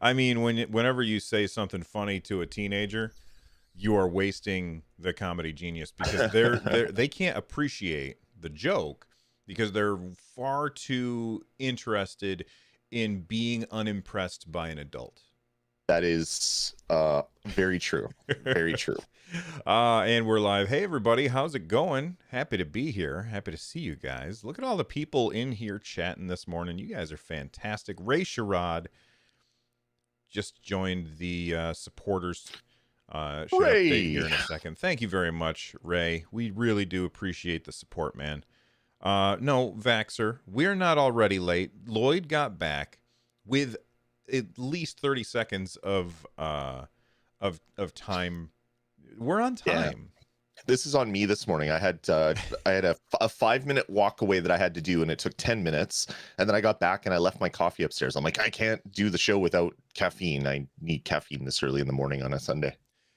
I mean, whenever you say something funny to a teenager, you are wasting the comedy genius because they can't appreciate the joke because they're far too interested in being unimpressed by an adult. That is very true. Very true. And we're live. Hey, everybody. How's it going? Happy to be here. Happy to see you guys. Look at all the people in here chatting this morning. You guys are fantastic. Ray Sherrod just joined the supporters. Should update here in a second. Thank you very much, Ray. We really do appreciate the support, man. No, Vaxer, we're not already late. Lloyd got back with at least 30 seconds of time. We're on time. Yeah. This is on me this morning. I had a 5-minute walk away that I had to do, and it took 10 minutes. And then I got back and I left my coffee upstairs. I'm like, I can't do the show without caffeine. I need caffeine this early in the morning on a Sunday.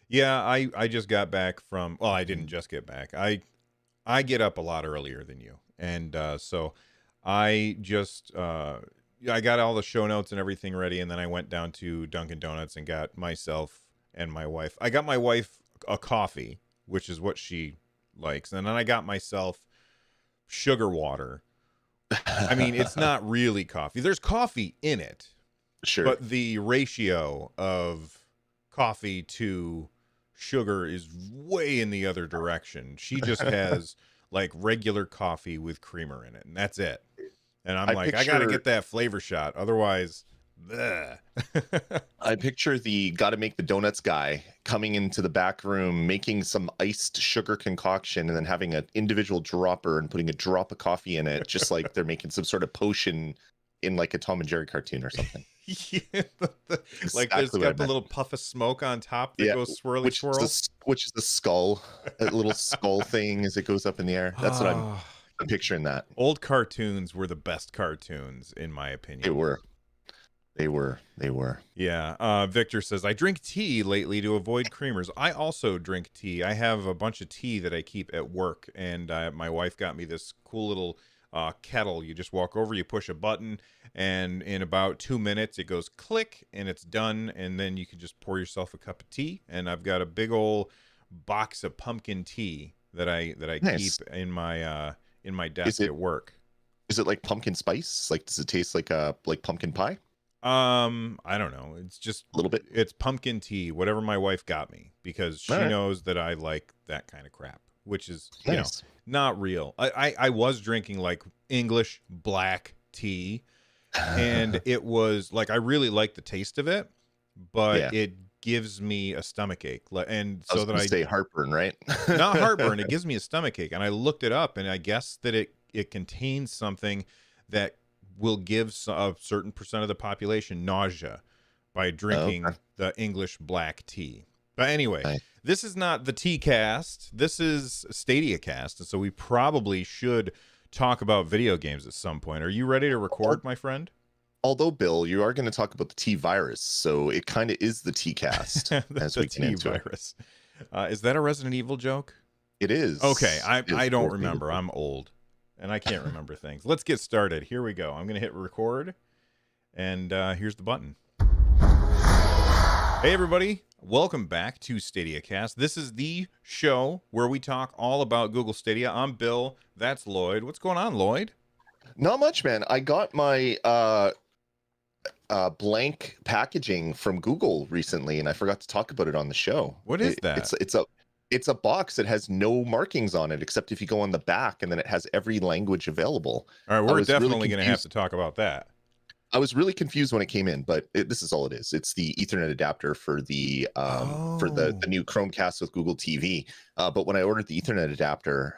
Yeah, I just got back from. Well, I didn't just get back. I get up a lot earlier than you, and so I just I got all the show notes and everything ready, and then I went down to Dunkin' Donuts and got myself and my wife. I got my wife a coffee, which is what she likes, and then I got myself sugar water. I mean, it's not really coffee. There's coffee in it, sure, but the ratio of coffee to sugar is way in the other direction. She just has like regular coffee with creamer in it, and that's it. And I'm I gotta get that flavor shot, otherwise I picture the gotta make the donuts guy coming into the back room, making some iced sugar concoction, and then having an individual dropper and putting a drop of coffee in it, just like they're making some sort of potion in like a Tom and Jerry cartoon or something. Yeah, like there's got the little puff of smoke on top that goes swirly swirl, which is the skull, a little skull thing as it goes up in the air. That's what I'm picturing. That old cartoons were the best cartoons, in my opinion. They were. Yeah. Victor says, I drink tea lately to avoid creamers. I also drink tea. I have a bunch of tea that I keep at work, and my wife got me this cool little kettle. You just walk over, you push a button, and in about 2 minutes it goes click and it's done, and then you can just pour yourself a cup of tea. And I've got a big old box of pumpkin tea that I nice. Keep in my desk at work. Is it like pumpkin spice? Like, does it taste like pumpkin pie? I don't know. It's just a little bit. It's pumpkin tea, whatever my wife got me, because she knows that I like that kind of crap, which is nice. You know, not real. I was drinking like English black tea, and it was like I really like the taste of it, but it gives me a stomach ache, and so that I say heartburn, right? Not heartburn. It gives me a stomach ache, and I looked it up, and I guess that it contains something that will give a certain percent of the population nausea by drinking the English black tea. But anyway, This is not the T-Cast. This is Stadiacast, and so we probably should talk about video games at some point. Are you ready to record, my friend? Although, Bill, you are going to talk about the T-Virus, so it kind of is the T-Cast as we get into it. Is that a Resident Evil joke? It is. Okay, I don't remember. I'm old, and I can't remember things. Let's get started. Here we go. I'm going to hit record, and here's the button. Hey, everybody. Welcome back to Stadiacast. This is the show where we talk all about Google Stadia. I'm Bill. That's Lloyd. What's going on, Lloyd? Not much, man. I got my blank packaging from Google recently, and I forgot to talk about it on the show. What is that? It's a box that has no markings on it, except if you go on the back, and then it has every language available. All right, we're definitely going to have to talk about that. I was really confused when it came in, but this is all it is. It's the Ethernet adapter for the new Chromecast with Google TV. But when I ordered the Ethernet adapter,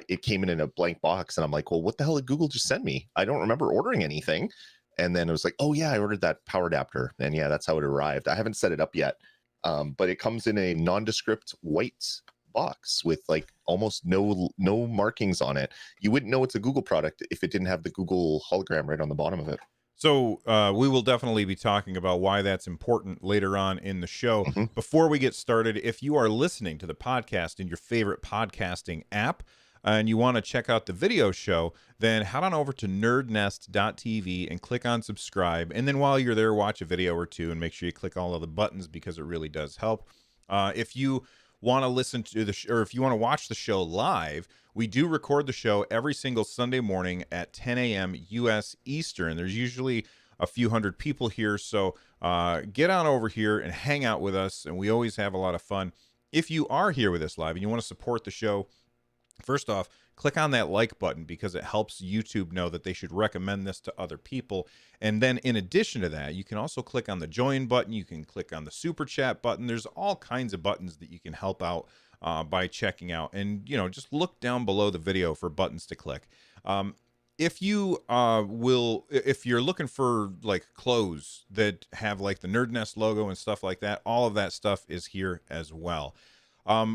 it came in a blank box, and I'm like, well, what the hell did Google just send me? I don't remember ordering anything. And then it was like, oh yeah, I ordered that power adapter, and yeah, that's how it arrived. I haven't set it up yet, but it comes in a nondescript white box with like almost no markings on it. You wouldn't know it's a Google product if it didn't have the Google hologram right on the bottom of it. So we will definitely be talking about why that's important later on in the show. Before we get started, if you are listening to the podcast in your favorite podcasting app, and you want to check out the video show, then head on over to nerdnest.tv and click on subscribe. And then while you're there, watch a video or two and make sure you click all of the buttons because it really does help. If you want to listen to or if you want to watch the show live, we do record the show every single Sunday morning at 10 a.m. U.S. Eastern. There's usually a few hundred people here, so get on over here and hang out with us, and we always have a lot of fun. If you are here with us live and you want to support the show, first off, click on that like button because it helps YouTube know that they should recommend this to other people. And then in addition to that, you can also click on the join button. You can click on the super chat button. There's all kinds of buttons that you can help out by checking out. And, just look down below the video for buttons to click. If you if you're looking for like clothes that have like the Nerd Nest logo and stuff like that, all of that stuff is here as well.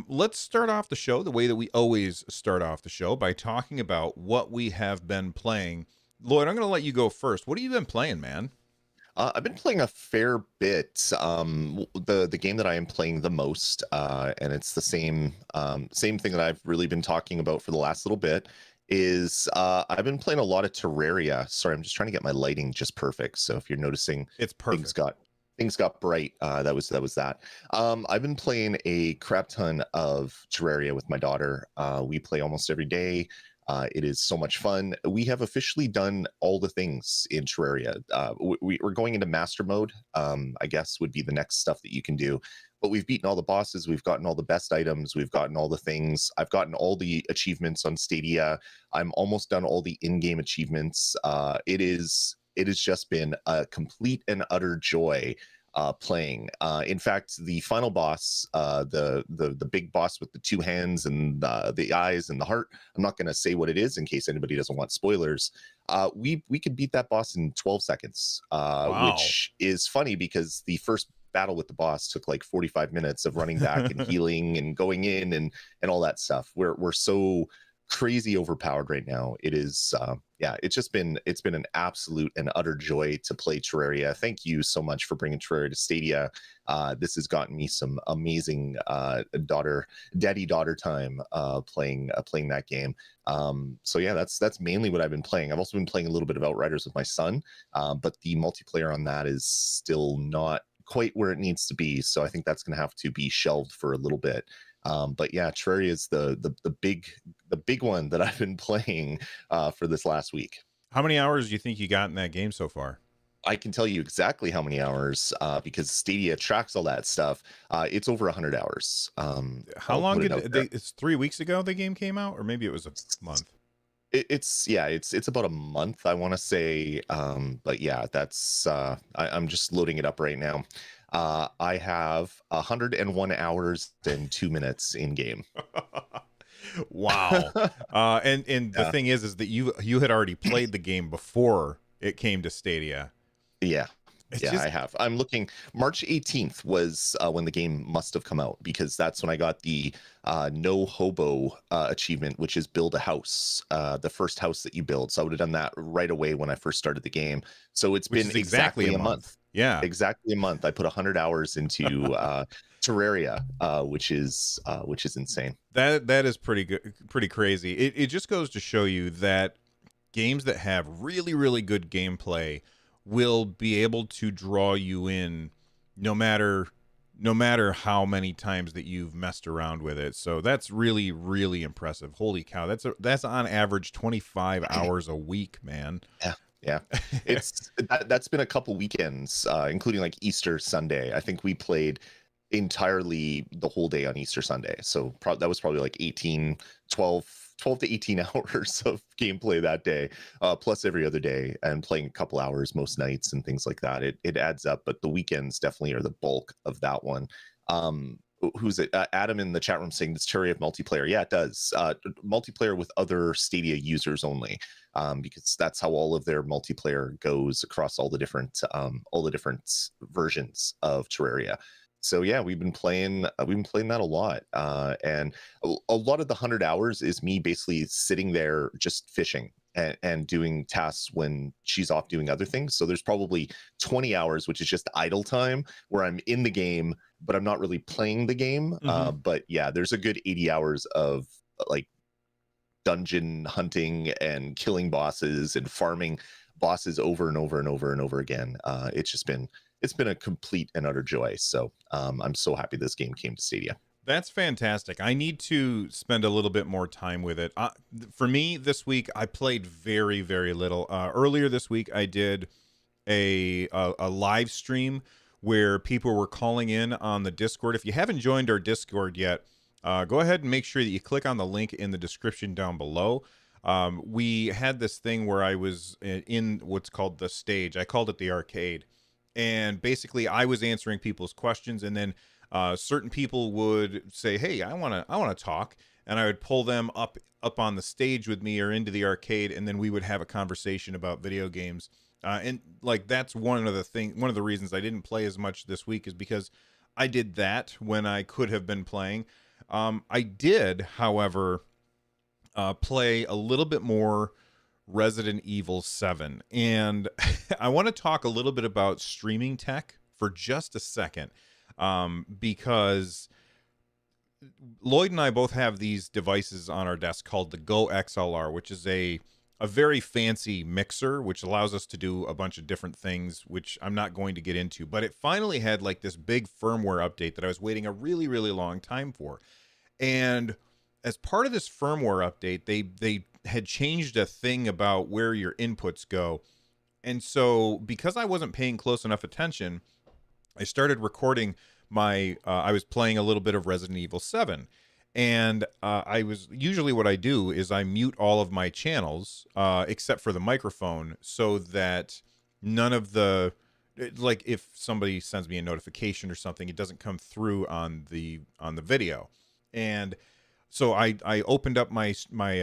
Let's start off the show the way that we always start off the show, by talking about what we have been playing. Lloyd, I'm going to let you go first. What have you been playing, man? I've been playing a fair bit. The game that I am playing the most, and it's the same thing that I've really been talking about for the last little bit, is I've been playing a lot of Terraria. Sorry, I'm just trying to get my lighting just perfect. So if you're noticing, it's perfect. Things got bright. That was that. I've been playing a crap ton of Terraria with my daughter. We play almost every day. It is so much fun. We have officially done all the things in Terraria. We're going into master mode, I guess would be the next stuff that you can do. But we've beaten all the bosses. We've gotten all the best items. We've gotten all the things. I've gotten all the achievements on Stadia. I'm almost done all the in-game achievements. It has just been a complete and utter joy playing. In fact, the final boss, the big boss with the two hands and the eyes and the heart, I'm not going to say what it is in case anybody doesn't want spoilers. We could beat that boss in 12 seconds, Wow. which is funny because the first battle with the boss took like 45 minutes of running back and healing and going in and all that stuff. We're so crazy overpowered right now. It is it's been an absolute and utter joy to play Terraria. Thank you so much for bringing Terraria to Stadia. This has gotten me some amazing daddy-daughter time playing that game. So yeah, that's mainly what I've been playing. I've also been playing a little bit of Outriders with my son, but the multiplayer on that is still not quite where it needs to be, so I think that's going to have to be shelved for a little bit. But yeah, Terraria is the big one that I've been playing for this last week. How many hours do you think you got in that game so far? I can tell you exactly how many hours because Stadia tracks all that stuff. It's over 100 hours. How long did it's 3 weeks ago the game came out, or maybe it was a month? It's about a month, I want to say. But yeah, that's I'm just loading it up right now. I have 101 hours and 2 minutes in game. Wow. And the thing is that you had already played the game before it came to Stadia. Yeah. I have. I'm looking. March 18th was when the game must have come out, because that's when I got the no hobo achievement, which is build a house, the first house that you build. So I would have done that right away when I first started the game. So it's been exactly a month. Yeah, exactly a month. I put 100 hours into Terraria, which is insane. That is pretty good, pretty crazy. It just goes to show you that games that have really, really good gameplay will be able to draw you in no matter how many times that you've messed around with it. So that's really, really impressive. Holy cow, that's on average 25 hours a week, man. Yeah, it's that's been a couple weekends, including like Easter Sunday. I think we played entirely the whole day on Easter Sunday. So that was probably like 12 to 18 hours of gameplay that day, plus every other day, and playing a couple hours most nights and things like that. It adds up, but the weekends definitely are the bulk of that one. Who's it? Adam in the chat room saying, does Terraria multiplayer? Yeah, it does. Multiplayer with other Stadia users only, because that's how all of their multiplayer goes across all the different versions of Terraria. So yeah, we've been playing that a lot, and a lot of the 100 hours is me basically sitting there just fishing and doing tasks when she's off doing other things. So there's probably 20 hours, which is just idle time where I'm in the game, but I'm not really playing the game. Mm-hmm. But yeah, there's a good 80 hours of like dungeon hunting and killing bosses and farming bosses over and over and over and over again. It's been a complete and utter joy. So I'm so happy this game came to Stadia. That's fantastic. I need to spend a little bit more time with it. For me, this week, I played very, very little. Earlier this week, I did a live stream where people were calling in on the Discord. If you haven't joined our Discord yet, go ahead and make sure that you click on the link in the description down below. We had this thing where I was in what's called the stage. I called it the arcade. And basically, I was answering people's questions, and then certain people would say, "Hey, I want to talk," and I would pull them up on the stage with me or into the arcade, and then we would have a conversation about video games. And like that's one of the reasons I didn't play as much this week is because I did that when I could have been playing. I did, however, play a little bit more Resident Evil 7, and I want to talk a little bit about streaming tech for just a second. Because Lloyd and I both have these devices on our desk called the Go XLR, which is a very fancy mixer, which allows us to do a bunch of different things, which I'm not going to get into. But it finally had like this big firmware update that I was waiting a really, really long time for. And as part of this firmware update, they had changed a thing about where your inputs go. And so because I wasn't paying close enough attention, I started recording I was playing a little bit of Resident Evil 7. And usually what I do is I mute all of my channels, except for the microphone, so that none of like if somebody sends me a notification or something, it doesn't come through on the video. And so I opened up my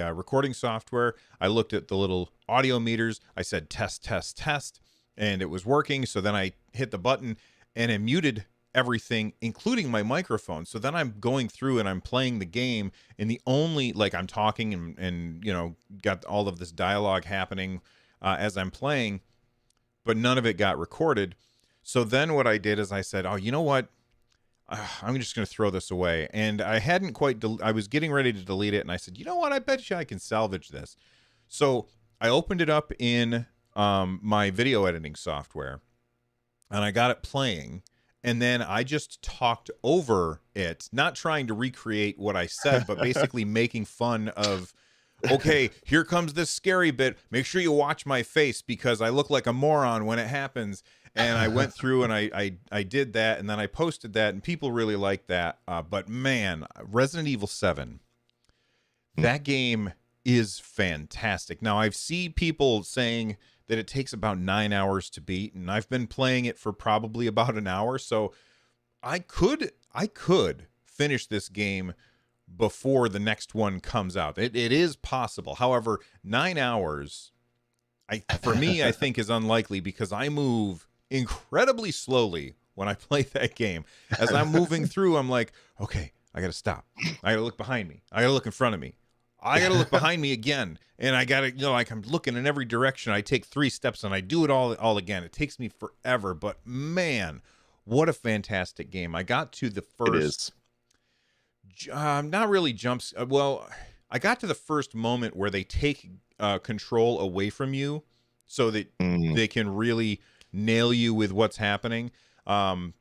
recording software. I looked at the little audio meters. I said, test, test, test. And it was working. So then I hit the button and it muted everything, including my microphone. So then I'm going through and I'm playing the game, and the only, like, I'm talking and you know, got all of this dialogue happening as I'm playing, but none of it got recorded. So then what I did is I said, oh, you know what? I'm just going to throw this away. And I hadn't quite, I was getting ready to delete it. And I said, you know what? I bet you I can salvage this. So I opened it up in my video editing software, and I got it playing. And then I just talked over it, not trying to recreate what I said, but basically making fun of, okay, here comes this scary bit. Make sure you watch my face because I look like a moron when it happens. And I went through and I did that, and then I posted that, and people really liked that. But man, Resident Evil 7, that game is fantastic. Now, I've seen people saying that it takes about 9 hours to beat, and I've been playing it for probably about an hour, so I could finish this game before the next one comes out. It is possible. However, 9 hours, for me, I think is unlikely because I move incredibly slowly when I play that game. As I'm moving through, I'm like, okay, I gotta stop. I gotta look behind me. I gotta look in front of me. I gotta look behind me again, and I gotta, you know, like I'm looking in every direction. I take 3 steps and I do it all again. It takes me forever, but man, what a fantastic game! I got to the first, not really jumps. Well, I got to the first moment where they take control away from you, so that they can really nail you with what's happening. And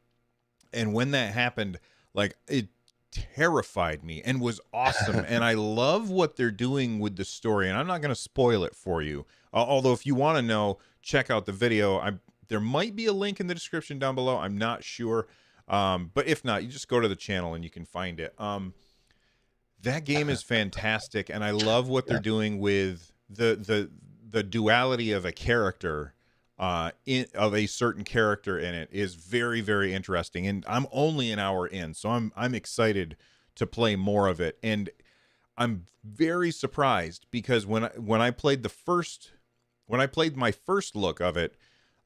when that happened, like, it terrified me and was awesome. And I love what they're doing with the story, and I'm not going to spoil it for you, although if you want to know, check out the video. There might be a link in the description down below. I'm not sure, but if not, you just go to the channel and you can find it. That game is fantastic, and I love what they're doing with the duality of a character, of a certain character in it is very, very interesting. And I'm only an hour in, so I'm excited to play more of it. And I'm very surprised because when I played my first look of it,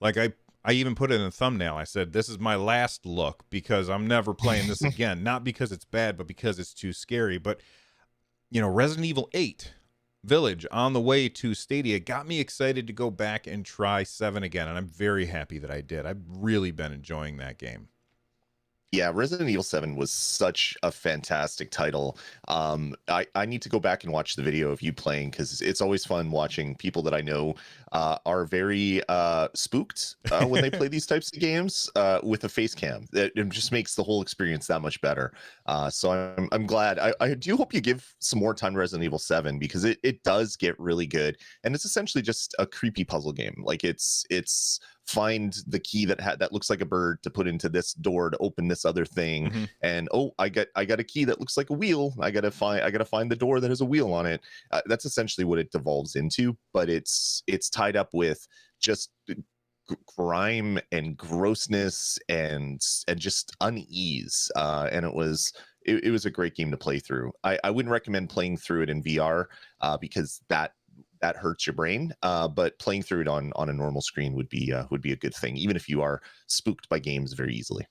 like I even put it in a thumbnail. I said, this is my last look because I'm never playing this again. Not because it's bad, but because it's too scary. But, you know, Resident Evil 8 Village on the way to Stadia got me excited to go back and try 7 again, and I'm very happy that I did. I've really been enjoying that game. Yeah, Resident Evil 7 was such a fantastic title. I need to go back and watch the video of you playing because it's always fun watching people that I know are very spooked when they play these types of games with a face cam. It just makes the whole experience that much better. So I'm glad. I do hope you give some more time to Resident Evil 7 because it does get really good, and it's essentially just a creepy puzzle game. Like it's find the key that looks like a bird to put into this door to open this other thing, Hmm. and I got a key that looks like a wheel. I gotta find the door that has a wheel on it. That's essentially what it devolves into, but it's tied up with just grime and grossness and just unease, and it was a great game to play through. I wouldn't recommend playing through it in VR because that hurts your brain. But playing through it on a normal screen would be a good thing, even if you are spooked by games very easily.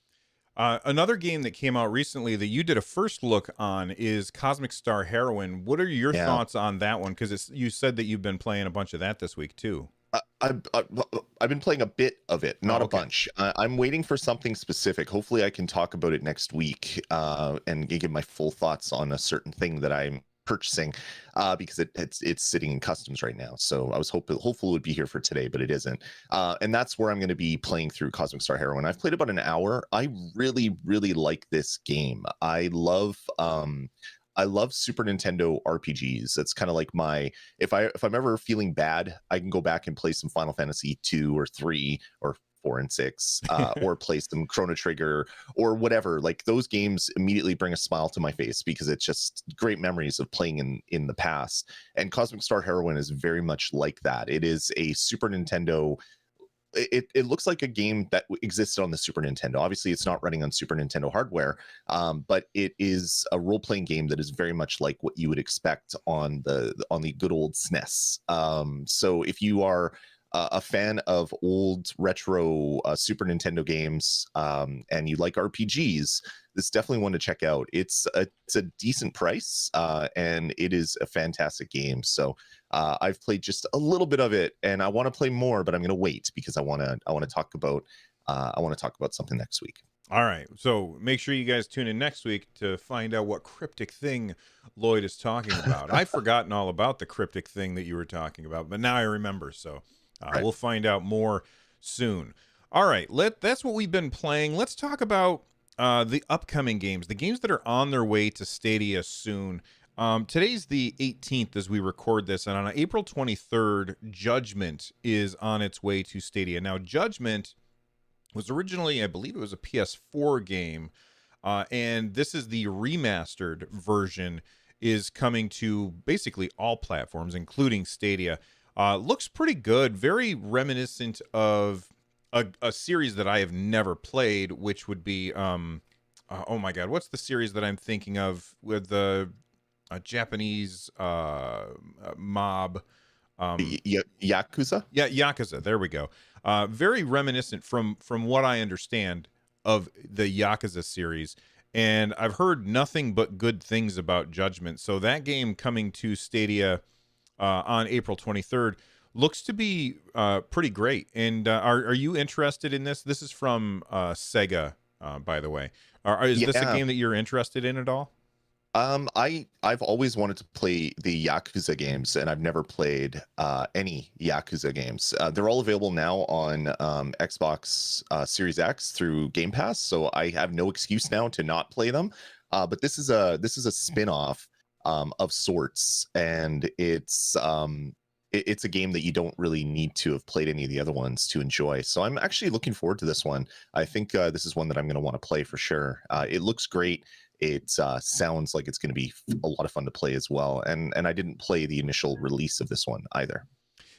Another game that came out recently that you did a first look on is Cosmic Star Heroine. What are your Yeah. thoughts on that one? Because you said that you've been playing a bunch of that this week too. I've been playing a bit of it, not Oh, a okay. bunch. I'm waiting for something specific. Hopefully, I can talk about it next week and give my full thoughts on a certain thing that I'm purchasing because it's sitting in customs right now. So I was hopeful it would be here for today, but it isn't. And that's where I'm going to be playing through Cosmic Star Heroine. I've played about an hour. I really, really like this game. I love Super Nintendo RPGs. That's kind of like my if I'm ever feeling bad, I can go back and play some Final Fantasy 2 or 3 or 4 and 6, or play some Chrono Trigger or whatever. Like those games immediately bring a smile to my face because it's just great memories of playing in the past. And Cosmic Star Heroine is very much like that. It is a Super Nintendo. It looks like a game that existed on the Super Nintendo. Obviously, it's not running on Super Nintendo hardware, but it is a role playing game that is very much like what you would expect on the good old SNES. So if you are a fan of old retro Super Nintendo games, and you like RPGs, this is definitely one to check out. It's a decent price, and it is a fantastic game. So I've played just a little bit of it, and I want to play more, but I'm going to wait because I want to talk about something next week. All right. So make sure you guys tune in next week to find out what cryptic thing Lloyd is talking about. I've forgotten all about the cryptic thing that you were talking about, but now I remember. So Right. we'll find out more soon. All right. That's what we've been playing. Let's talk about the upcoming games, the games that are on their way to Stadia soon. Today's the 18th as we record this, and on April 23rd, Judgment is on its way to Stadia. Now, Judgment was originally, I believe it was a PS4 game, and this is the remastered version, is coming to basically all platforms, including Stadia. Looks pretty good, very reminiscent of a series that I have never played, which would be, oh my god, what's the series that I'm thinking of with the Japanese mob? Yakuza. Yeah, Yakuza. There we go. Very reminiscent from what I understand of the Yakuza series, and I've heard nothing but good things about Judgment. So that game coming to Stadia on April 23rd looks to be pretty great. And are you interested in this? This is from Sega, by the way. Is this a Yeah. game that you're interested in at all? I've always wanted to play the Yakuza games, and I've never played any Yakuza games. They're all available now on Xbox Series X through Game Pass, so I have no excuse now to not play them. But this is a spin-off of sorts, and it's a game that you don't really need to have played any of the other ones to enjoy. So I'm actually looking forward to this one. I think this is one that I'm going to want to play for sure. It looks great. It sounds like it's going to be a lot of fun to play as well. And I didn't play the initial release of this one either.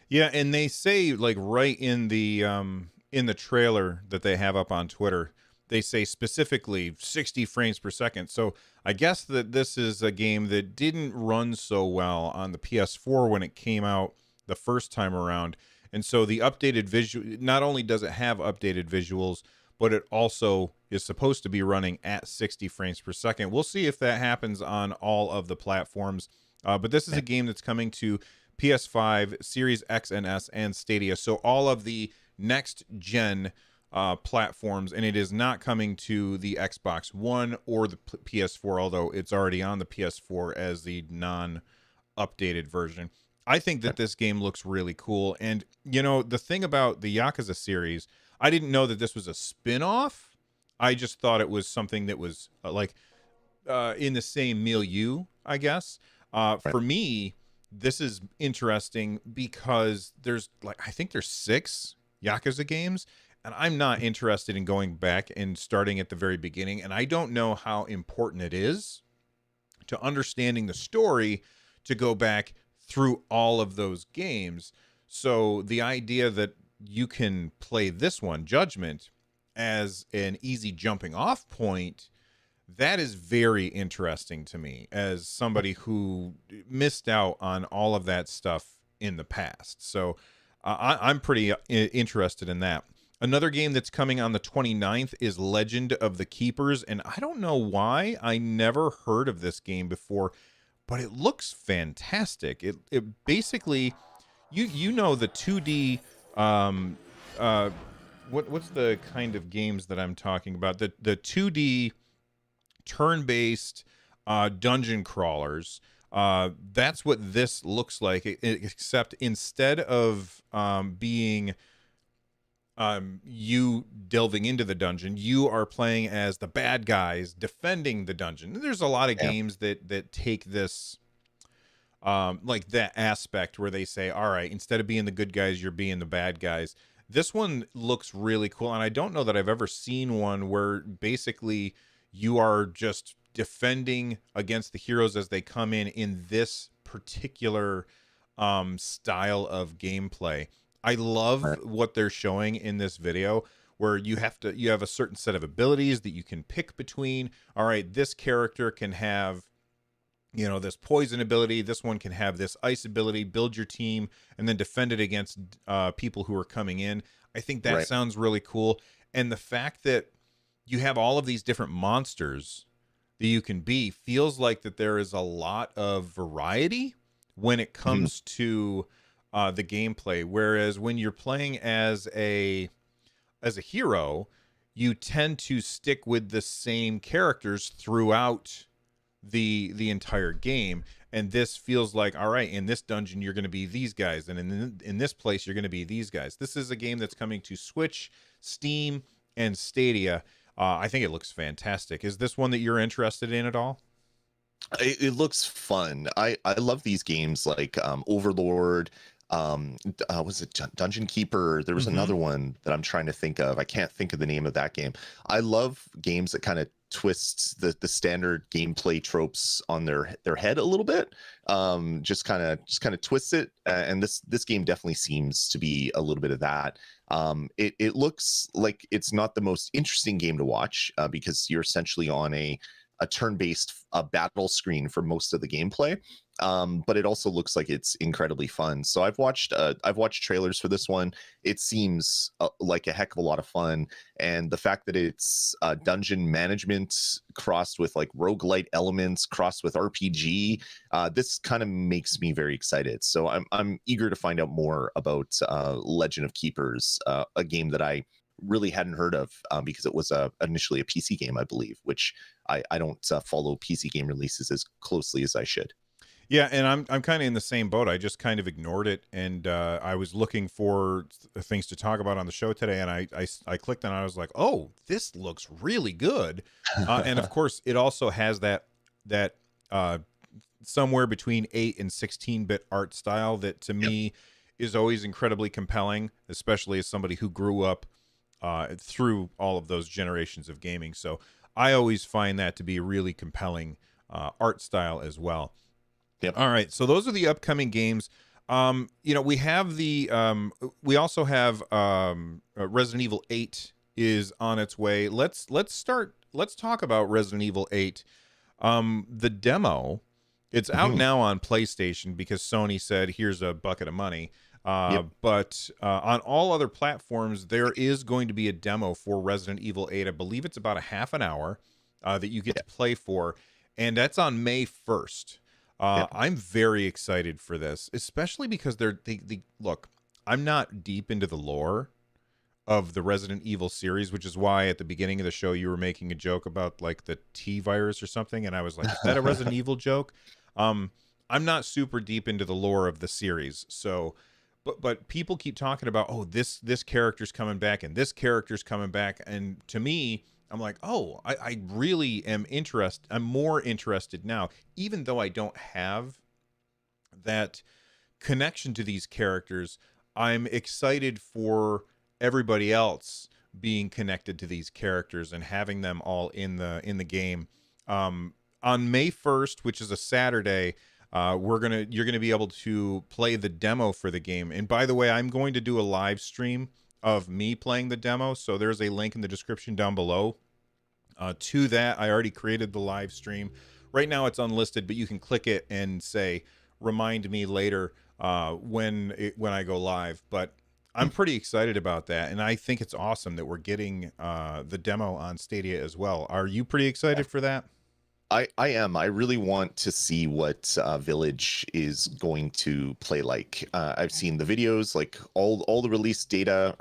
Yeah, and they say like right in the trailer that they have up on Twitter, they say specifically 60 frames per second. So I guess that this is a game that didn't run so well on the PS4 when it came out the first time around. And so the updated visual, not only does it have updated visuals, but it also is supposed to be running at 60 frames per second. We'll see if that happens on all of the platforms. But this is a game that's coming to PS5, Series X and S, and Stadia. So all of the next gen platforms, and it is not coming to the Xbox One or the PS4, although it's already on the PS4 as the non-updated version. I think that this game looks really cool. And, you know, the thing about the Yakuza series, I didn't know that this was a spin-off. I just thought it was something that was in the same milieu, I guess. Right. For me, this is interesting because I think there's 6 Yakuza games, and I'm not interested in going back and starting at the very beginning. And I don't know how important it is to understanding the story to go back through all of those games. So the idea that you can play this one, Judgment, as an easy jumping off point, that is very interesting to me as somebody who missed out on all of that stuff in the past. So I'm pretty interested in that. Another game that's coming on the 29th is Legend of the Keepers, and I don't know why I never heard of this game before, but it looks fantastic. It basically, you know, the 2D what's the kind of games that I'm talking about? The 2D turn-based dungeon crawlers. That's what this looks like, except instead of being you delving into the dungeon, you are playing as the bad guys defending the dungeon. There's a lot of Yeah. games that take this like that aspect where they say, all right, instead of being the good guys, you're being the bad guys. This one looks really cool, and I don't know that I've ever seen one where basically you are just defending against the heroes as they come in this particular style of gameplay. I love Right. what they're showing in this video, where you have a certain set of abilities that you can pick between. All right, this character can have, you know, this poison ability, this one can have this ice ability. Build your team and then defend it against people who are coming in. I think that Right. sounds really cool. And the fact that you have all of these different monsters that you can be feels like that there is a lot of variety when it Mhm. comes to the gameplay. Whereas when you're playing as a hero, you tend to stick with the same characters throughout the entire game. And this feels like, all right, in this dungeon you're going to be these guys, and in this place you're going to be these guys. This is a game that's coming to Switch, Steam, and Stadia. I think it looks fantastic. Is this one that you're interested in at all? It looks fun. I love these games like Overlord. Was it Dungeon Keeper? There was Mm-hmm. another one that I'm trying to think of. I can't think of the name of that game. I love games that kind of twists the standard gameplay tropes on their head a little bit. Just kind of twists it. And this game definitely seems to be a little bit of that. It looks like it's not the most interesting game to watch because you're essentially on a turn-based battle screen for most of the gameplay, but it also looks like it's incredibly fun. So I've watched trailers for this one. It seems like a heck of a lot of fun, and the fact that it's dungeon management crossed with like roguelite elements crossed with RPG, this kind of makes me very excited. So I'm eager to find out more about Legend of Keepers, a game that I really hadn't heard of because it was initially a PC game, I believe, which I don't follow PC game releases as closely as I should. Yeah, and I'm kind of in the same boat. I just kind of ignored it, and I was looking for things to talk about on the show today, and I clicked on it. I was like, oh, this looks really good, and of course, it also has that uh, somewhere between 8 and 16-bit art style that to Yep. me is always incredibly compelling, especially as somebody who grew up through all of those generations of gaming. So I always find that to be a really compelling art style as well. Yep. All right, so those are the upcoming games. You know, we also have Resident Evil 8 is on its way. Let's talk about Resident Evil 8. The demo, it's out Mhm. now on PlayStation because Sony said, here's a bucket of money. Yep. But on all other platforms, there is going to be a demo for Resident Evil 8. I believe it's about a half an hour that you get Yeah. to play for, and that's on May 1st. Yeah. I'm very excited for this, especially because they look. I'm not deep into the lore of the Resident Evil series, which is why at the beginning of the show you were making a joke about like the T virus or something, and I was like, is that a Resident Evil joke? I'm not super deep into the lore of the series, so but people keep talking about, oh, this character's coming back and this character's coming back, and to me, I'm like, oh, I really am interested. I'm more interested now, even though I don't have that connection to these characters. I'm excited for everybody else being connected to these characters and having them all in the game. On May 1st, which is a Saturday, you're gonna be able to play the demo for the game. And by the way, I'm going to do a live stream of me playing the demo, so there's a link in the description down below to that. I already created the live stream. Right now it's unlisted, but you can click it and say remind me later when I go live. But I'm pretty excited about that, and I think it's awesome that we're getting the demo on Stadia as well. Are you pretty excited for that? I am. I really want to see what Village is going to play like. I've seen the videos, like all the release video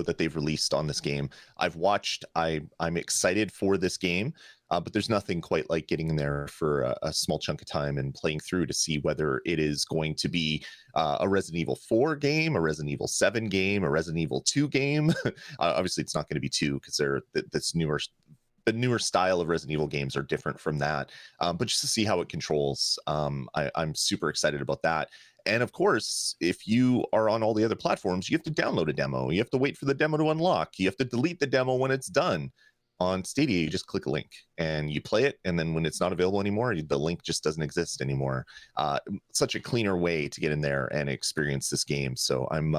that they've released on this game. I've watched. I'm excited for this game, but there's nothing quite like getting in there for a small chunk of time and playing through to see whether it is going to be a Resident Evil 4 game, a Resident Evil 7 game, a Resident Evil 2 game. Obviously, it's not going to be 2 because this newer. The newer style of Resident Evil games are different from that, but just to see how it controls, I'm super excited about that. And of course, if you are on all the other platforms, you have to download a demo. You have to wait for the demo to unlock. You have to delete the demo when it's done. On Stadia, you just click a link and you play it, and then when it's not available anymore, the link just doesn't exist anymore. Such a cleaner way to get in there and experience this game. So I'm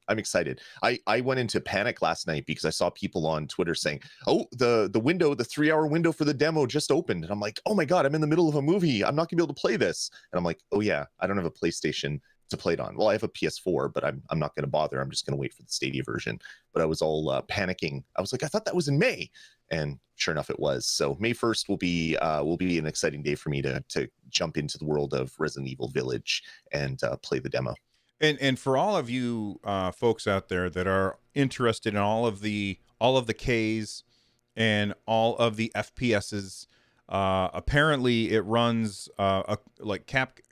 excited. I went into panic last night because I saw people on Twitter saying, "Oh, the 3-hour window for the demo just opened," and I'm like, "Oh my god, I'm in the middle of a movie. I'm not gonna be able to play this." And I'm like, "Oh yeah, I don't have a PlayStation to play it on. Well, I have a PS4, but I'm not going to bother. I'm just going to wait for the Stadia version." But I was all panicking. I was like, I thought that was in May, and sure enough, it was. So May 1st will be an exciting day for me to jump into the world of Resident Evil Village and play the demo. And for all of you folks out there that are interested in all of the Ks and all of the FPSs, apparently it runs like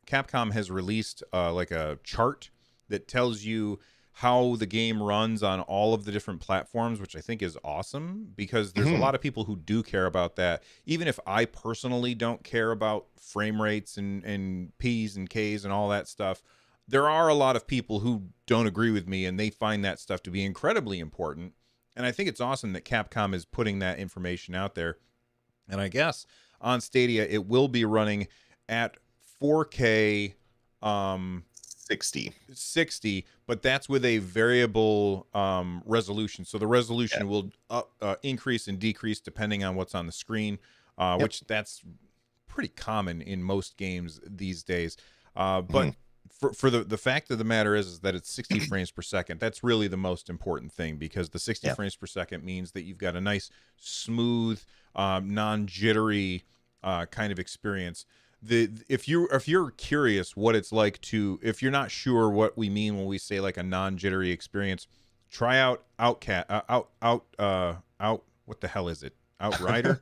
Capcom has released like a chart that tells you how the game runs on all of the different platforms, which I think is awesome because there's a lot of people who do care about that. Even if I personally don't care about frame rates and Ps and Ks and all that stuff, there are a lot of people who don't agree with me and they find that stuff to be incredibly important. And I think it's awesome that Capcom is putting that information out there. And I guess on Stadia, it will be running at 4K 60, but that's with a variable resolution. So the resolution will increase and decrease depending on what's on the screen, which that's pretty common in most games these days. But for the fact of the matter is that it's 60 frames per second. That's really the most important thing because the 60 frames per second means that you've got a nice, smooth, non-jittery kind of experience. If you're curious what it's like to, if you're not sure what we mean when we say like a non-jittery experience, try out what the hell is it? Outrider?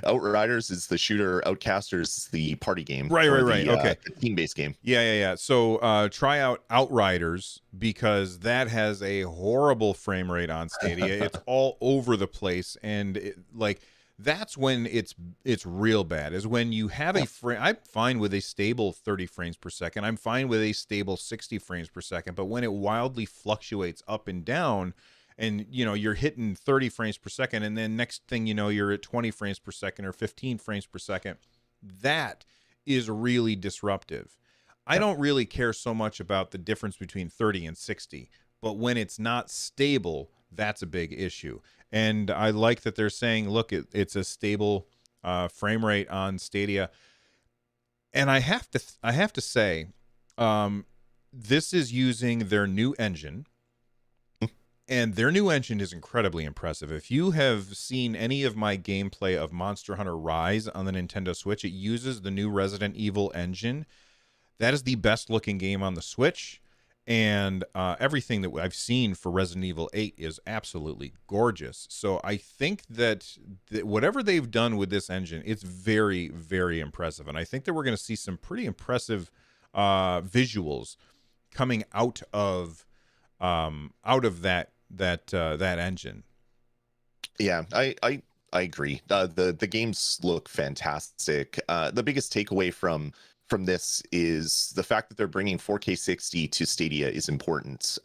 Outriders is the shooter. Outcasters is the party game. Right. Okay. The team-based game. Yeah. So try out Outriders because that has a horrible frame rate on Stadia. It's all over the place, and that's when it's real bad. Is when you have a frame. I'm fine with a stable 30 frames per second. I'm fine with a stable 60 frames per second. But when it wildly fluctuates up and down, and you're hitting 30 frames per second, and then next thing you know, you're at 20 frames per second or 15 frames per second, that is really disruptive. I don't really care so much about the difference between 30 and 60, but when it's not stable, that's a big issue. And I like that they're saying, look, it's a stable frame rate on Stadia. And I have to say, this is using their new engine. And their new engine is incredibly impressive. If you have seen any of my gameplay of Monster Hunter Rise on the Nintendo Switch, it uses the new Resident Evil engine. That is the best looking game on the Switch. and everything that I've seen for Resident Evil 8 is absolutely gorgeous. So I think that whatever they've done with this engine, it's very, very impressive. And I think that we're going to see some pretty impressive visuals coming out of that engine. Yeah, I agree. The games look fantastic. The biggest takeaway from this is the fact that they're bringing 4K 60 to Stadia is important.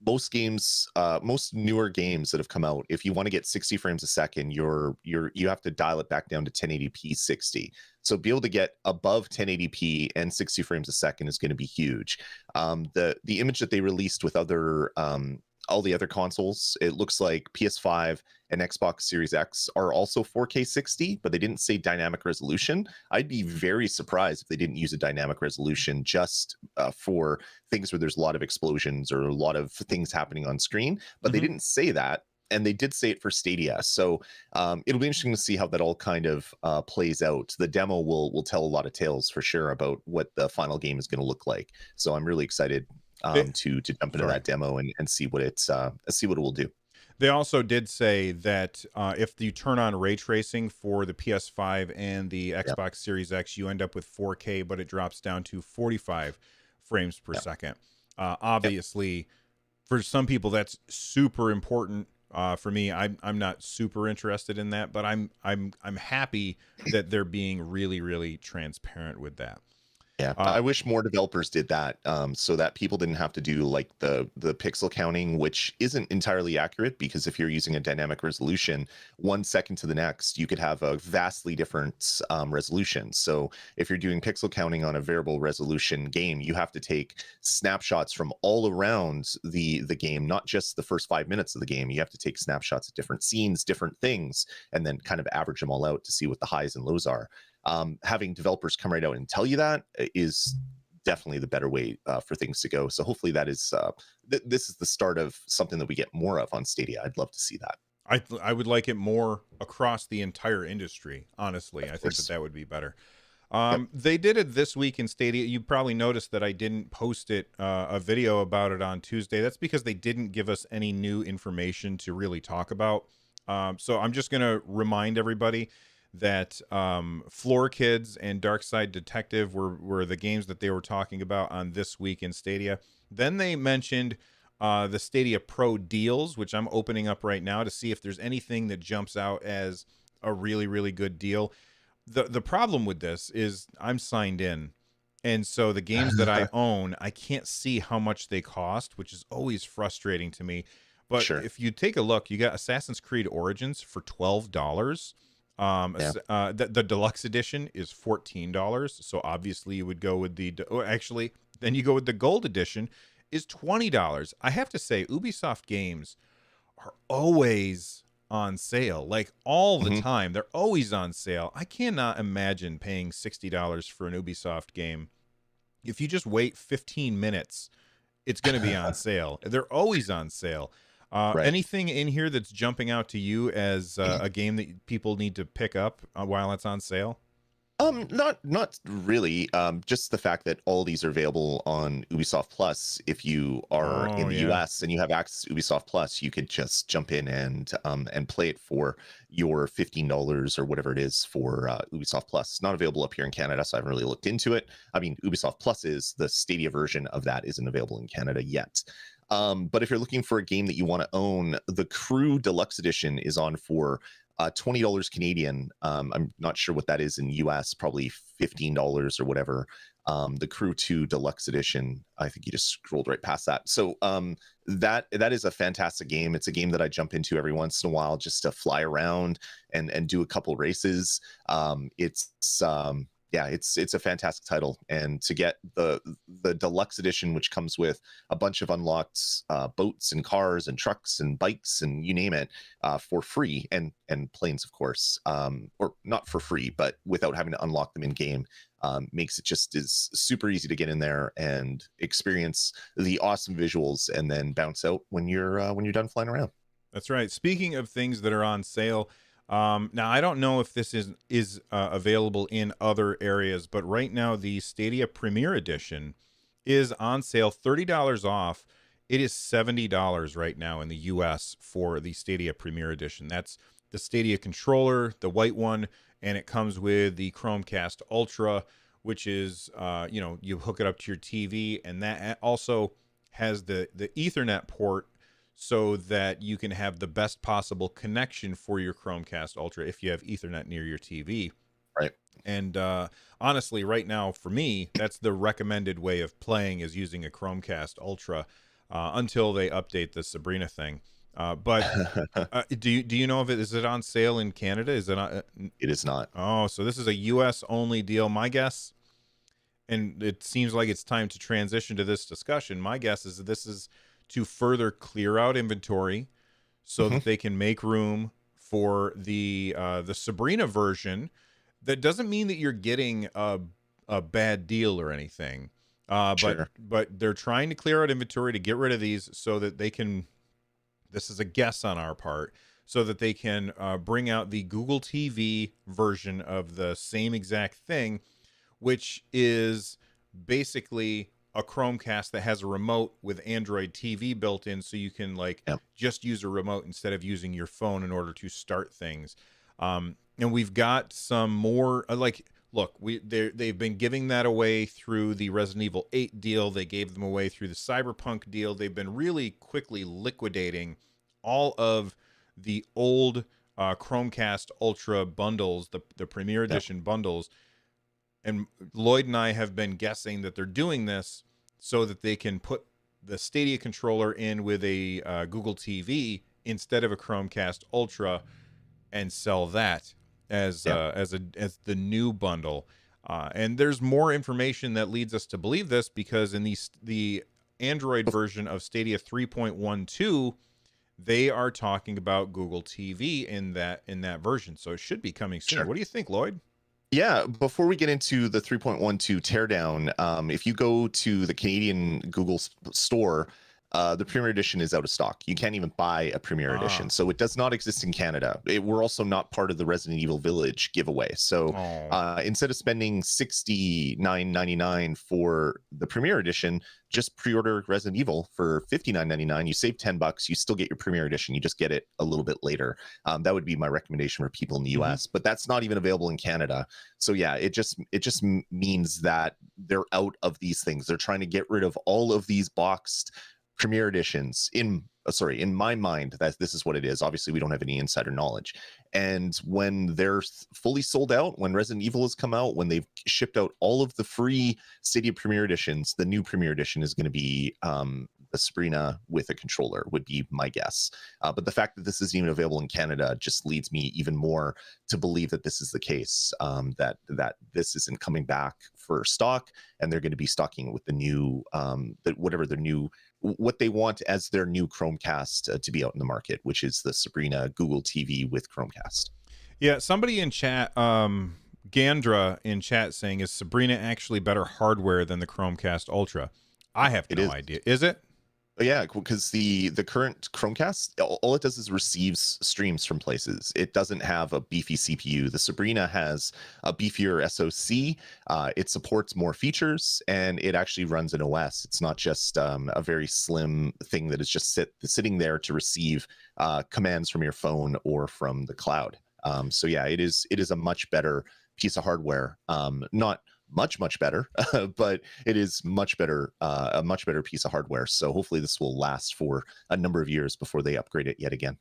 Most games, most newer games that have come out, if you want to get 60 frames a second, you have to dial it back down to 1080p 60. So be able to get above 1080p and 60 frames a second is going to be huge. The image that they released with other all the other consoles, it looks like PS5 and Xbox Series X are also 4K 60, but they didn't say dynamic resolution. I'd be very surprised if they didn't use a dynamic resolution just for things where there's a lot of explosions or a lot of things happening on screen, but they didn't say that. And they did say it for Stadia. So it'll be interesting to see how that all kind of plays out. The demo will tell a lot of tales for sure about what the final game is going to look like. So I'm really excited to jump into that demo and see what it will do. They also did say that if you turn on ray tracing for the PS5 and the Xbox Series X, you end up with 4K, but it drops down to 45 frames per second. Obviously, for some people, that's super important. For me, I'm not super interested in that, but I'm happy that they're being really, really transparent with that. Yeah, I wish more developers did that, so that people didn't have to do like the pixel counting, which isn't entirely accurate, because if you're using a dynamic resolution, 1 second to the next, you could have a vastly different resolution. So if you're doing pixel counting on a variable resolution game, you have to take snapshots from all around the game, not just the first 5 minutes of the game. You have to take snapshots of different scenes, different things, and then kind of average them all out to see what the highs and lows are. Having developers come right out and tell you that is definitely the better way for things to go. So hopefully that is this is the start of something that we get more of on Stadia. I'd love to see that. I would like it more across the entire industry. Honestly, I think that would be better. They did it this week in Stadia. You probably noticed that I didn't post a video about it on Tuesday. That's because they didn't give us any new information to really talk about. So I'm just going to remind everybody that Floor Kids and Darkside Detective were the games that they were talking about on This Week in Stadia. Then they mentioned the Stadia Pro deals, which I'm opening up right now to see if there's anything that jumps out as a really, really good deal. The problem with this is I'm signed in, and so the games that I own, I can't see how much they cost, which is always frustrating to me. But if you take a look, you got Assassin's Creed Origins for $12. The deluxe edition is $14, so obviously you would go with then you go with the gold edition is $20. I have to say, Ubisoft games are always on sale, like all the time. They're always on sale. I cannot imagine paying $60 for an Ubisoft game. If you just wait 15 minutes, it's going to be on sale. They're always on sale. Anything in here that's jumping out to you as a game that people need to pick up while it's on sale? Not really. Just the fact that all these are available on Ubisoft Plus. If you are in the US and you have access to Ubisoft Plus, you could just jump in and play it for your $15 or whatever it is for Ubisoft Plus. It's not available up here in Canada, so I haven't really looked into it. I mean, Ubisoft Plus is the Stadia version of that, isn't available in Canada yet. But if you're looking for a game that you want to own, the Crew Deluxe Edition is on for $20 Canadian. I'm not sure what that is in US, probably $15 or whatever. The Crew 2 Deluxe Edition, I think you just scrolled right past that. So that is a fantastic game. It's a game that I jump into every once in a while just to fly around and do a couple races. It's a fantastic title, and to get the deluxe edition, which comes with a bunch of unlocked boats and cars and trucks and bikes and you name it, for free, and planes, of course, or not for free, but without having to unlock them in game, makes it just is super easy to get in there and experience the awesome visuals, and then bounce out when you're done flying around. That's right. Speaking of things that are on sale. Now, I don't know if this is available in other areas, but right now the Stadia Premiere Edition is on sale, $30 off. It is $70 right now in the US for the Stadia Premiere Edition. That's the Stadia controller, the white one, and it comes with the Chromecast Ultra, which is, you hook it up to your TV, and that also has the Ethernet port so that you can have the best possible connection for your Chromecast Ultra if you have Ethernet near your TV. Right. And honestly, right now, for me, that's the recommended way of playing is using a Chromecast Ultra until they update the Sabrina thing. But do you know if it is it on sale in Canada? Is it on? It is not. Oh, so this is a U.S. only deal. My guess, and it seems like it's time to transition to this discussion. My guess is that this is to further clear out inventory so Mhm. that they can make room for the Sabrina version. That doesn't mean that you're getting a bad deal or anything. Sure. But they're trying to clear out inventory to get rid of these so that they can. This is a guess on our part, so that they can bring out the Google TV version of the same exact thing, which is basically a Chromecast that has a remote with Android TV built in, so you can Yep. just use a remote instead of using your phone in order to start things. And we've got some more look, they've been giving that away through the Resident Evil 8 deal. They gave them away through the Cyberpunk deal. They've been really quickly liquidating all of the old Chromecast Ultra bundles, the Premiere Yep. Edition bundles. And Lloyd and I have been guessing that they're doing this so that they can put the Stadia controller in with a Google TV instead of a Chromecast Ultra and sell that as Yep. as the new bundle. And there's more information that leads us to believe this because in the Android version of Stadia 3.12, they are talking about Google TV in that version. So it should be coming soon. Sure. What do you think, Lloyd? Yeah, before we get into the 3.12 teardown, if you go to the Canadian Google store, the Premier Edition is out of stock. You can't even buy a Premier Edition, Ah. so it does not exist in Canada. We're also not part of the Resident Evil Village giveaway. So Oh. instead of spending $69.99 for the Premier Edition, just pre-order Resident Evil for $59.99. You save $10. You still get your Premier Edition. You just get it a little bit later. That would be my recommendation for people in the US, but that's not even available in Canada. So yeah, it just means that they're out of these things. They're trying to get rid of all of these boxed Premier Editions. In my mind, that this is what it is. Obviously, we don't have any insider knowledge. And when they're fully sold out, when Resident Evil has come out, when they've shipped out all of the free Stadia Premiere Editions, the new Premiere Edition is going to be the Sabrina with a controller, would be my guess. But the fact that this isn't even available in Canada just leads me even more to believe that this is the case, that this isn't coming back for stock, and they're going to be stocking with the new, what they want as their new Chromecast to be out in the market, which is the Sabrina Google TV with Chromecast. Yeah, somebody in chat, Gandra in chat saying, is Sabrina actually better hardware than the Chromecast Ultra? I have It no is. idea. Is it? Yeah, because the current Chromecast, all it does is receives streams from places. It doesn't have a beefy CPU. The Sabrina has a beefier SoC. It supports more features, and it actually runs an OS. It's not just a very slim thing that is just sitting there to receive commands from your phone or from the cloud. So yeah, it is a much better piece of hardware. Not much better, but it is much better, a much better piece of hardware. So hopefully this will last for a number of years before they upgrade it yet again.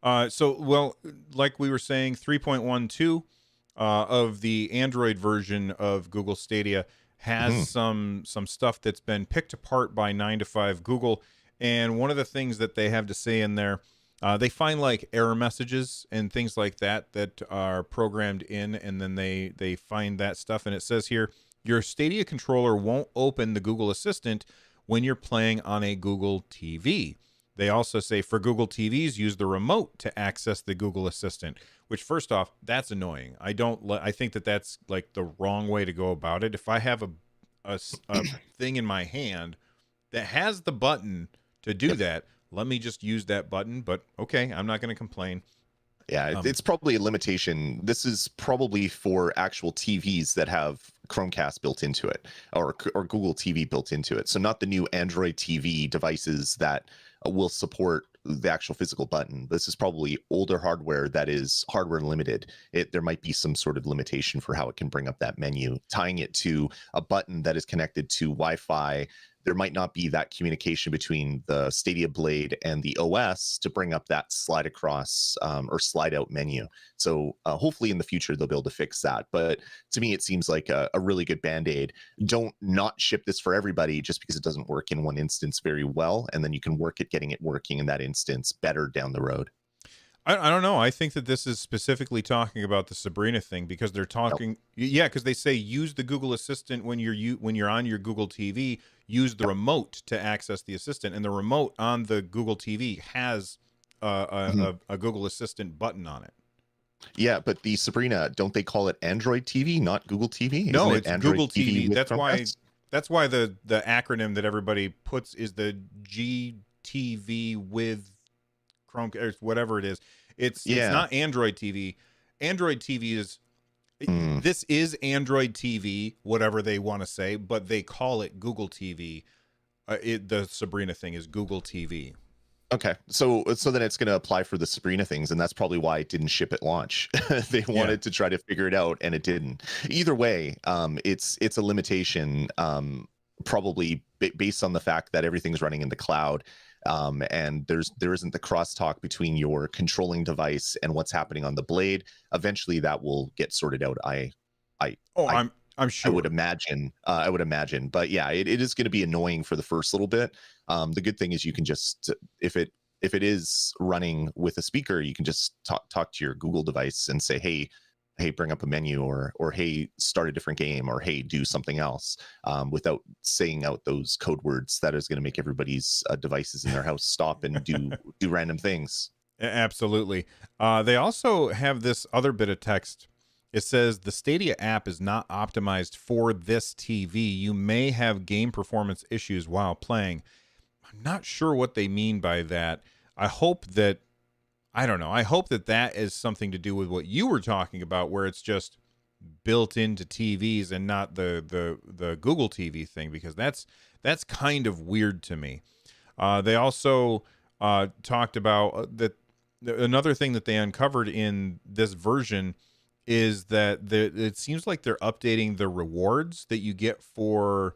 Well, like we were saying, 3.12 of the Android version of Google Stadia has Mhm. some stuff that's been picked apart by 9 to 5 Google. And one of the things that they have to say in there, they find like error messages and things like that that are programmed in, and then they find that stuff. And it says here, your Stadia controller won't open the Google Assistant when you're playing on a Google TV. They also say for Google TVs, use the remote to access the Google Assistant, which first off, that's annoying. I think that that's like the wrong way to go about it. If I have a thing in my hand that has the button to do Yep. that, let me just use that button. But okay, I'm not going to complain. Yeah, it's probably a limitation. This is probably for actual TVs that have Chromecast built into it, or Google TV built into it. So not the new Android TV devices that will support the actual physical button. This is probably older hardware that is hardware limited. There might be some sort of limitation for how it can bring up that menu. Tying it to a button that is connected to Wi-Fi, there might not be that communication between the Stadia Blade and the OS to bring up that slide across or slide out menu. So hopefully in the future they'll be able to fix that. But to me, it seems like a really good Band-Aid. Don't not ship this for everybody just because it doesn't work in one instance very well. And then you can work at getting it working in that instance better down the road. I don't know. I think that this is specifically talking about the Sabrina thing because they're talking, yeah, because they say use the Google Assistant when you're on your Google TV. Use the remote to access the assistant, and the remote on the Google TV has a Google Assistant button on it. Yeah, but the Sabrina, don't they call it Android TV, not Google TV? No, Isn't it's Android Google TV. That's Chromecast? why the acronym that everybody puts is the GTV with Chrome or whatever it is. It's not Android TV. Android TV is this is Android TV, whatever they want to say, but they call it Google TV. The Sabrina thing is Google TV. Okay, so then it's going to apply for the Sabrina things, and that's probably why it didn't ship at launch. They wanted to try to figure it out, and it didn't. Either way, it's a limitation, probably based on the fact that everything's running in the cloud, and there isn't the crosstalk between your controlling device and what's happening on the blade. Eventually, that will get sorted out. I'm sure. I would imagine. But yeah, it is going to be annoying for the first little bit. The good thing is you can just, if it is running with a speaker, you can just talk to your Google device and say, hey, bring up a menu, or hey, start a different game, or hey, do something else, without saying out those code words that is going to make everybody's devices in their house stop and do random things. Absolutely. They also have this other bit of text. It says the Stadia app is not optimized for this TV. You may have game performance issues while playing. I'm not sure what they mean by that. I hope that that is something to do with what you were talking about, where it's just built into TVs and not the Google TV thing, because that's kind of weird to me. They also talked about that another thing that they uncovered in this version is that it seems like they're updating the rewards that you get for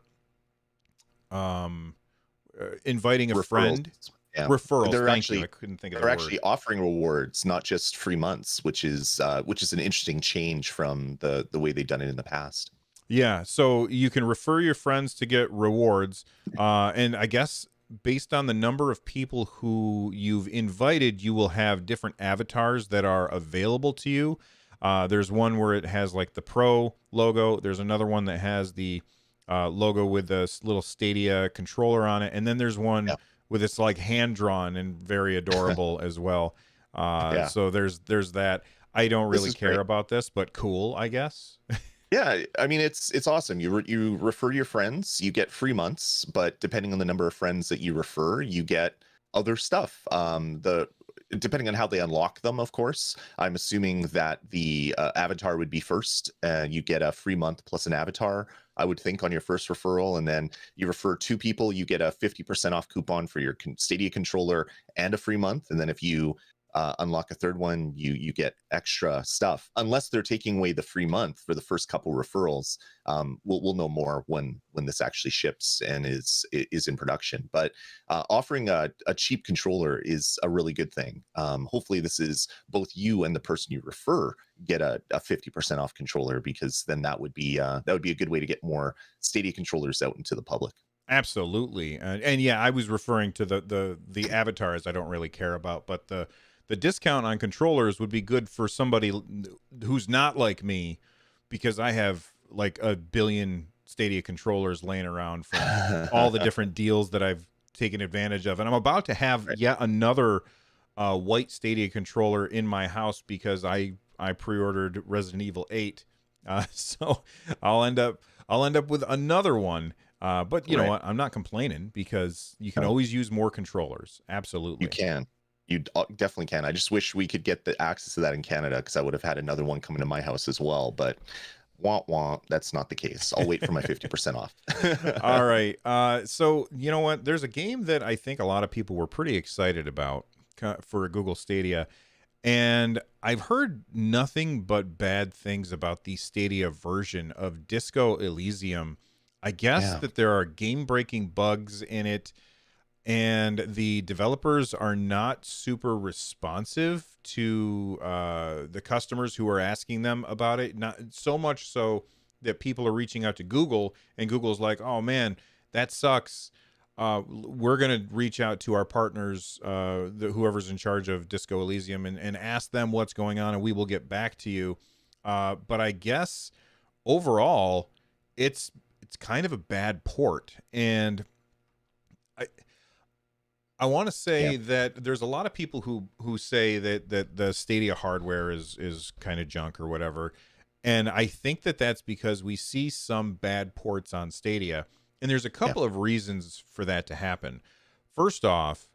inviting a friend. Yeah. Referrals. I couldn't think of the word. They're actually offering rewards, not just free months, which is an interesting change from the way they've done it in the past. Yeah, so you can refer your friends to get rewards, and I guess based on the number of people who you've invited, you will have different avatars that are available to you. There's one where it has like the Pro logo. There's another one that has the logo with the little Stadia controller on it, and then there's one with it's like hand drawn and very adorable as well. So there's that. I don't really care about this, but cool, I guess. Yeah, I mean it's awesome. You refer your friends, you get free months, but depending on the number of friends that you refer, you get other stuff. Depending on how they unlock them, of course. I'm assuming that the avatar would be first. You get a free month plus an avatar, I would think, on your first referral. And then you refer 2 people, you get a 50% off coupon for your Stadia controller and a free month. And then if you unlock a third one, you get extra stuff, unless they're taking away the free month for the first couple referrals. We'll know more when this actually ships and is in production. But offering a cheap controller is a really good thing. Hopefully this is both you and the person you refer get a 50% off controller, because then that would be a good way to get more Stadia controllers out into the public. Absolutely. And yeah, I was referring to the avatars I don't really care about, but the discount on controllers would be good for somebody who's not like me, because I have like a billion Stadia controllers laying around from all the different deals that I've taken advantage of. And I'm about to have yet another white Stadia controller in my house because I pre-ordered Resident Evil 8. So I'll end up with another one. But you know what? I'm not complaining, because you can always use more controllers. Absolutely. You can. You definitely can. I just wish we could get the access to that in Canada, because I would have had another one coming to my house as well. But womp womp, that's not the case. I'll wait for my 50% off. All right. So you know what? There's a game that I think a lot of people were pretty excited about for Google Stadia, and I've heard nothing but bad things about the Stadia version of Disco Elysium. I guess Yeah. that there are game-breaking bugs in it, and the developers are not super responsive to the customers who are asking them about it. Not so much so that people are reaching out to Google, and Google's like, "Oh man, that sucks. We're gonna reach out to our partners, whoever's in charge of Disco Elysium, and ask them what's going on, and we will get back to you." But I guess overall, it's kind of a bad port, and I I want to Yeah. say that there's a lot of people who say that the Stadia hardware is kind of junk or whatever, and I think that that's because we see some bad ports on Stadia, and there's a Yeah. couple of reasons for that to happen. First off,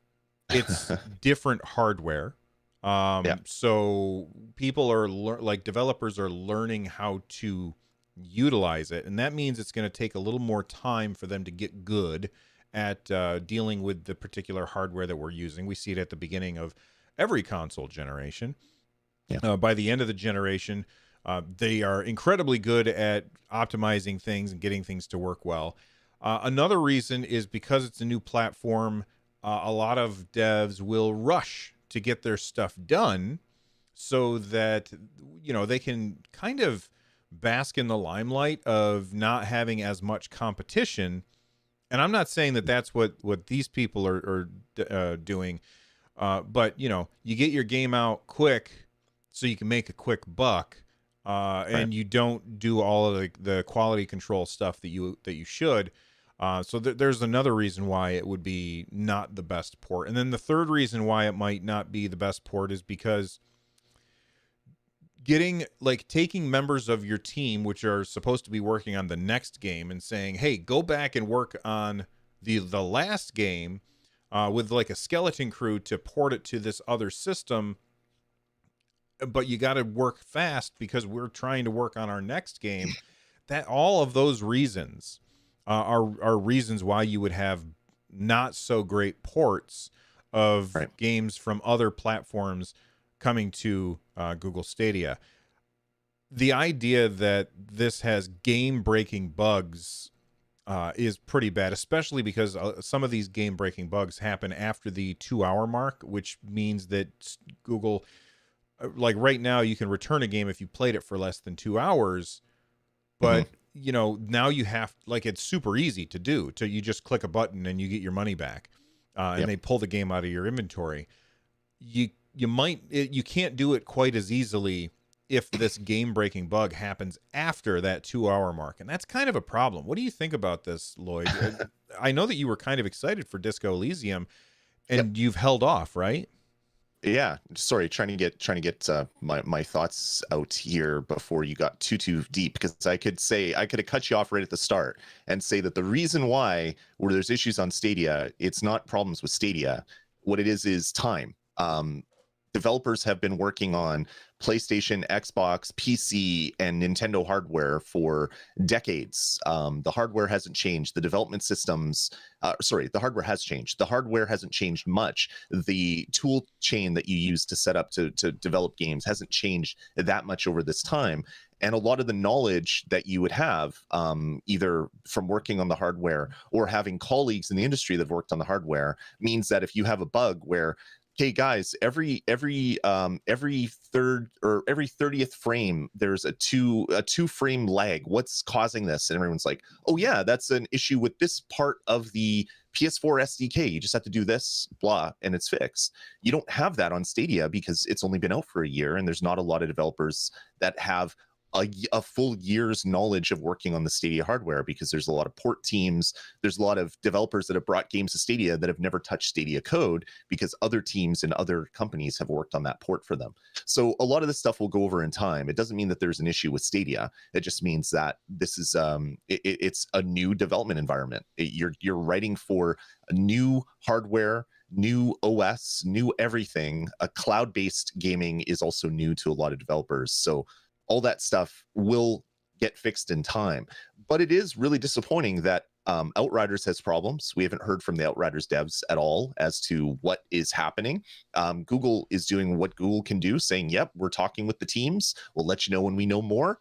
it's different hardware, Yeah. so people are like developers are learning how to utilize it, and that means it's going to take a little more time for them to get good at dealing with the particular hardware that we're using. We see it at the beginning of every console generation. Yeah. By the end of the generation, they are incredibly good at optimizing things and getting things to work well. Another reason is because it's a new platform, a lot of devs will rush to get their stuff done so that they can kind of bask in the limelight of not having as much competition. And I'm not saying that that's what these people are doing, but you get your game out quick so you can make a quick buck, Right. and you don't do all of the quality control stuff that you should. So there's another reason why it would be not the best port, and then the third reason why it might not be the best port is because taking members of your team which are supposed to be working on the next game and saying, hey, go back and work on the last game, with like a skeleton crew to port it to this other system, but you got to work fast because we're trying to work on our next game. That all of those reasons are reasons why you would have not so great ports of Right. games from other platforms coming to Google Stadia. The idea that this has game-breaking bugs is pretty bad, especially because some of these game-breaking bugs happen after the 2-hour mark, which means that Google, like right now, you can return a game if you played it for less than 2 hours, Hmm. but now you have, like, it's super easy to do. You just click a button and you get your money back, and Yep. they pull the game out of your inventory. You can't do it quite as easily if this game breaking bug happens after that 2-hour mark, and that's kind of a problem. What do you think about this, Lloyd? I know that you were kind of excited for Disco Elysium, Yep. and you've held off, right? Yeah. Sorry, trying to get my thoughts out here before you got too deep, because I could have cut you off right at the start and say that the reason why where there's issues on Stadia, it's not problems with Stadia. What it is time. Developers have been working on PlayStation, Xbox, PC, and Nintendo hardware for decades. The hardware hasn't changed. The development systems, the hardware has changed. The hardware hasn't changed much. The tool chain that you use to set up to develop games hasn't changed that much over this time. And a lot of the knowledge that you would have, either from working on the hardware or having colleagues in the industry that have worked on the hardware, means that if you have a bug where, hey guys, every third or every 30th frame there's a two frame lag, what's causing this? And everyone's like, oh yeah, that's an issue with this part of the PS4 SDK, you just have to do this, blah, and it's fixed. You don't have that on Stadia because it's only been out for a year and there's not a lot of developers that have a full year's knowledge of working on the Stadia hardware, because there's a lot of port teams, there's a lot of developers that have brought games to Stadia that have never touched Stadia code because other teams and other companies have worked on that port for them. So a lot of this stuff will go over in time. It doesn't mean that there's an issue with Stadia. It just means that this is it's a new development environment. You're writing for a new hardware, new OS, new everything. A cloud-based gaming is also new to a lot of developers. So all that stuff will get fixed in time. But it is really disappointing that Outriders has problems. We haven't heard from the Outriders devs at all as to what is happening. Google is doing what Google can do, saying, yep, we're talking with the teams. We'll let you know when we know more.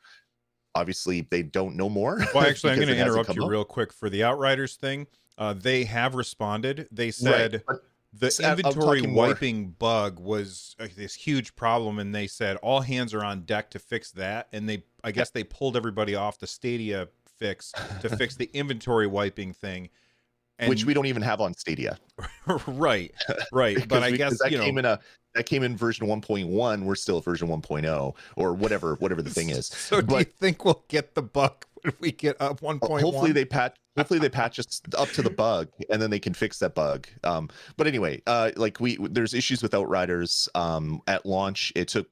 Obviously, they don't know more. Well, actually, I'm going to interrupt you real quick for the Outriders thing. They have responded. They said... Right. The inventory wiping bug was this huge problem, and they said all hands are on deck to fix that. And I guess they pulled everybody off the Stadia fix to fix the inventory wiping thing, which we don't even have on Stadia. right. But I guess that came in version 1.1. We're still at version 1.0 or whatever the thing is. So do you think we'll get the bug when we get up 1.1? Hopefully they patch us up to the bug, and then they can fix that bug. But anyway, there's issues with Outriders. At launch, it took